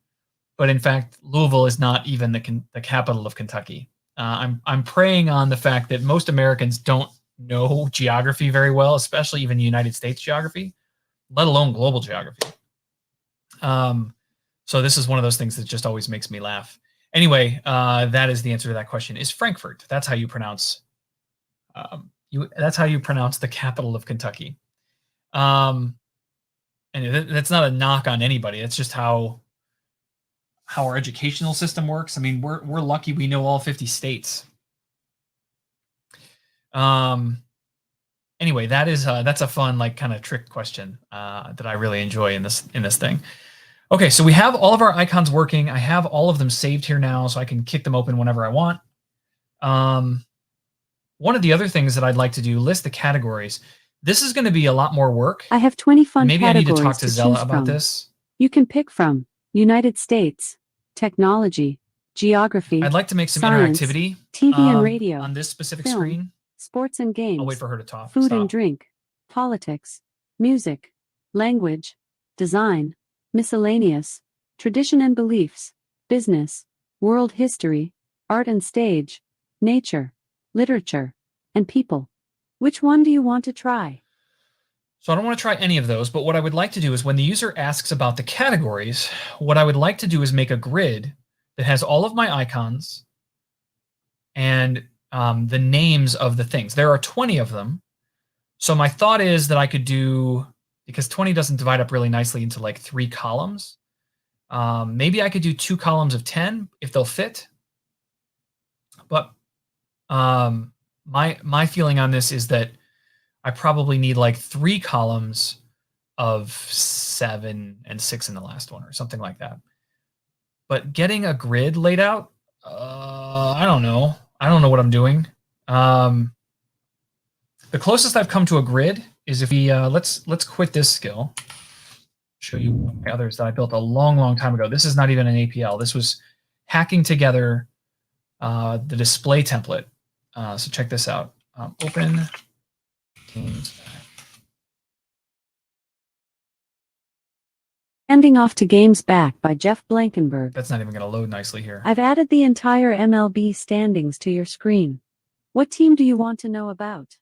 but in fact, Louisville is not even the capital of Kentucky. I'm preying on the fact that most Americans don't know geography very well, especially even United States geography, let alone global geography. So this is one of those things that just always makes me laugh. Anyway, that is the answer to that question. Is Frankfurt? That's how you pronounce. That's how you pronounce the capital of Kentucky. And that's not a knock on anybody. It's just how our educational system works. I mean, we're lucky we know all 50 states. Anyway, that's a fun like kind of trick question that I really enjoy in this thing. Okay, so we have all of our icons working. I have all of them saved here now, so I can kick them open whenever I want. One of the other things that I'd like to do, list the categories. This is going to be a lot more work. I have 20 fun Maybe I need categories to talk to Zella choose about from. this. You can pick from United States, technology, geography, I'd like to make some science, interactivity TV and radio, on this specific film, screen. sports and games, I'll wait for her to talk. food Stop. and drink, politics, music, language, design, miscellaneous, tradition and beliefs, business, world history, art and stage, nature, literature, and people. Which one do you want to try? So I don't want to try any of those, but what I would like to do is when the user asks about the categories, what I would like to do is make a grid that has all of my icons and the names of the things. There are 20 of them. So my thought is that I could do, because 20 doesn't divide up really nicely into like 3 columns, maybe I could do 2 columns of 10 if they'll fit. But my feeling on this is that I probably need like 3 columns of 7 and 6 in the last one or something like that. But getting a grid laid out, I don't know. I don't know what I'm doing. The closest I've come to a grid is if we let's quit this skill. Show you one of the others that I built a long time ago. This is not even an APL. This was hacking together the display template. So check this out. Open Games. Handing off to Games Back by Jeff Blankenberg. That's not even going to load nicely here. I've added the entire MLB standings to your screen. What team do you want to know about?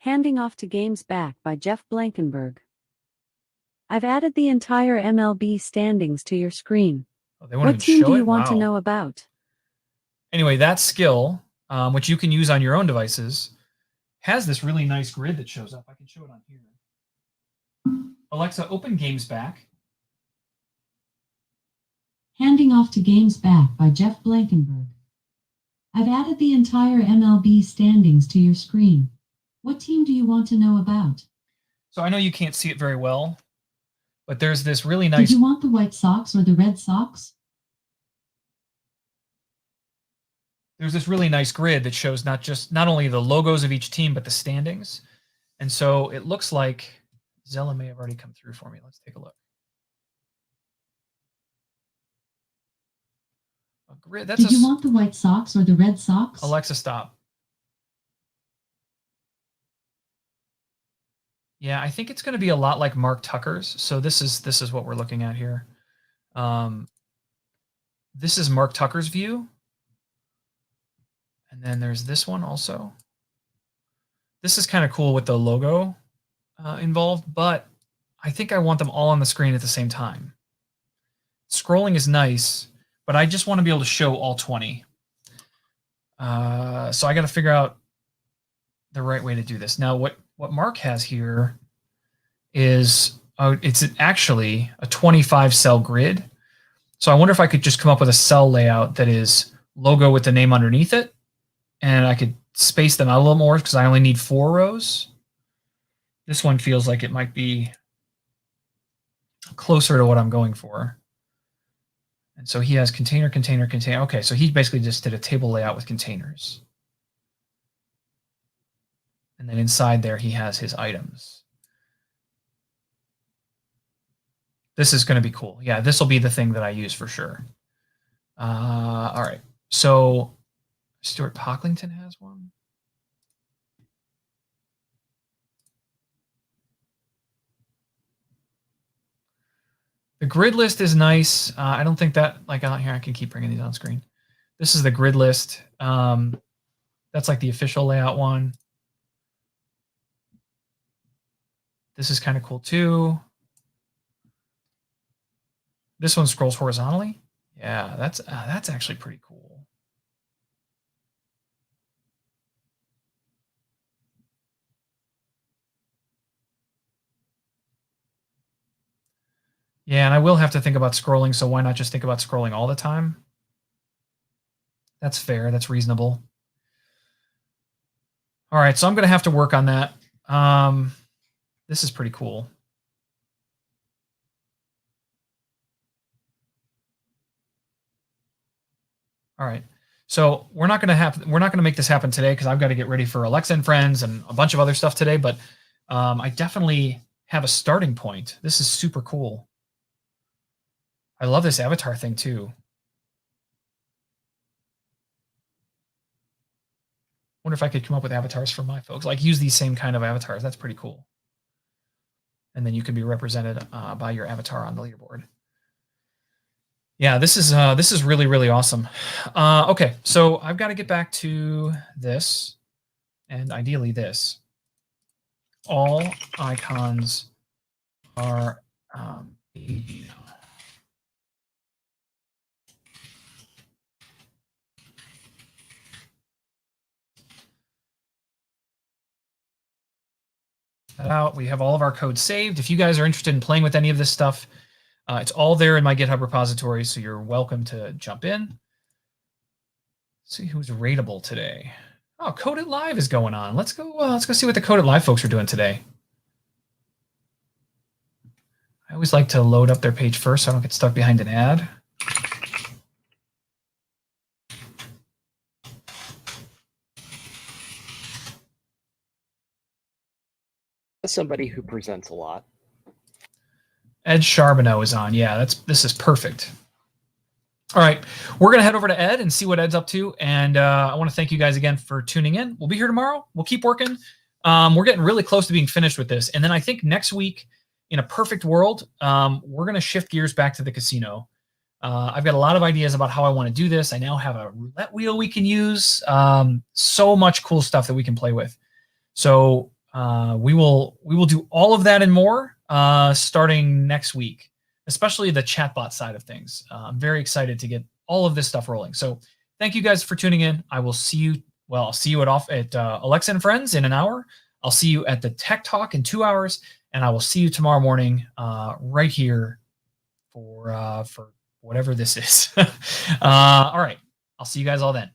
Handing Off to Games Back by Jeff Blankenberg. I've added the entire MLB standings to your screen. Oh, they won't What even team show do it? you want to Wow. know about? Anyway, that skill, which you can use on your own devices, has this really nice grid that shows up. I can show it on here. Alexa, open Games Back. Handing Off to Games Back by Jeff Blankenberg. I've added the entire MLB standings to your screen. What team do you want to know about? So I know you can't see it very well, but there's this really Did nice. you want the White Sox or the Red Sox? There's this really nice grid that shows not only the logos of each team, but the standings. And so it looks like Zella may have already come through for me. Let's take a look. A grid. That's Did you want the White Sox or the Red Sox? Alexa, stop. Yeah, I think it's going to be a lot like Mark Tucker's. So this is what we're looking at here. This is Mark Tucker's view. And then there's this one also. This is kind of cool with the logo involved, but I think I want them all on the screen at the same time. Scrolling is nice, but I just want to be able to show all 20. So I got to figure out the right way to do this. Now, what Mark has here is, it's actually a 25 cell grid. So I wonder if I could just come up with a cell layout that is logo with the name underneath it. And I could space them out a little more because I only need 4 rows. This one feels like it might be closer to what I'm going for. And so he has container, container, container. Okay, so he basically just did a table layout with containers. And then inside there, he has his items. This is going to be cool. Yeah, this will be the thing that I use for sure. All right, so Stuart Pocklington has one. The grid list is nice. I don't think that, like out here, I can keep bringing these on screen. This is the grid list. That's like the official layout one. This is kind of cool too. This one scrolls horizontally. Yeah, that's actually pretty cool. Yeah, and I will have to think about scrolling, so why not just think about scrolling all the time? That's fair. That's reasonable. All right, so I'm going to have to work on that. This is pretty cool. All right, so we're not going to make this happen today because I've got to get ready for Alexa and Friends and a bunch of other stuff today. But I definitely have a starting point. This is super cool. I love this avatar thing too. Wonder if I could come up with avatars for my folks, like use these same kind of avatars. That's pretty cool. And then you can be represented by your avatar on the leaderboard. Yeah, this is really, really awesome. Okay, so I've got to get back to this, and ideally this. All icons are that out. We have all of our code saved. If you guys are interested in playing with any of this stuff, it's all there in my GitHub repository, so you're welcome to jump in. Let's see who's rateable today. Oh, Code It Live is going on. Let's go see what the Code It Live folks are doing today. I always like to load up their page first so I don't get stuck behind an ad. Somebody who presents a lot. Ed Charbonneau is on. Yeah, this is perfect. All right, we're going to head over to Ed and see what Ed's up to. And I want to thank you guys again for tuning in. We'll be here tomorrow. We'll keep working. We're getting really close to being finished with this. And then I think next week, in a perfect world, we're going to shift gears back to the casino. I've got a lot of ideas about how I want to do this. I now have a roulette wheel we can use. So much cool stuff that we can play with. So We will do all of that and more starting next week, especially the chatbot side of things. I'm very excited to get all of this stuff rolling. So thank you guys for tuning in. I will see you. Well, I'll see you at Alexa and Friends in an hour. I'll see you at the Tech Talk in 2 hours, and I will see you tomorrow morning right here for whatever this is. All right. I'll see you guys all then.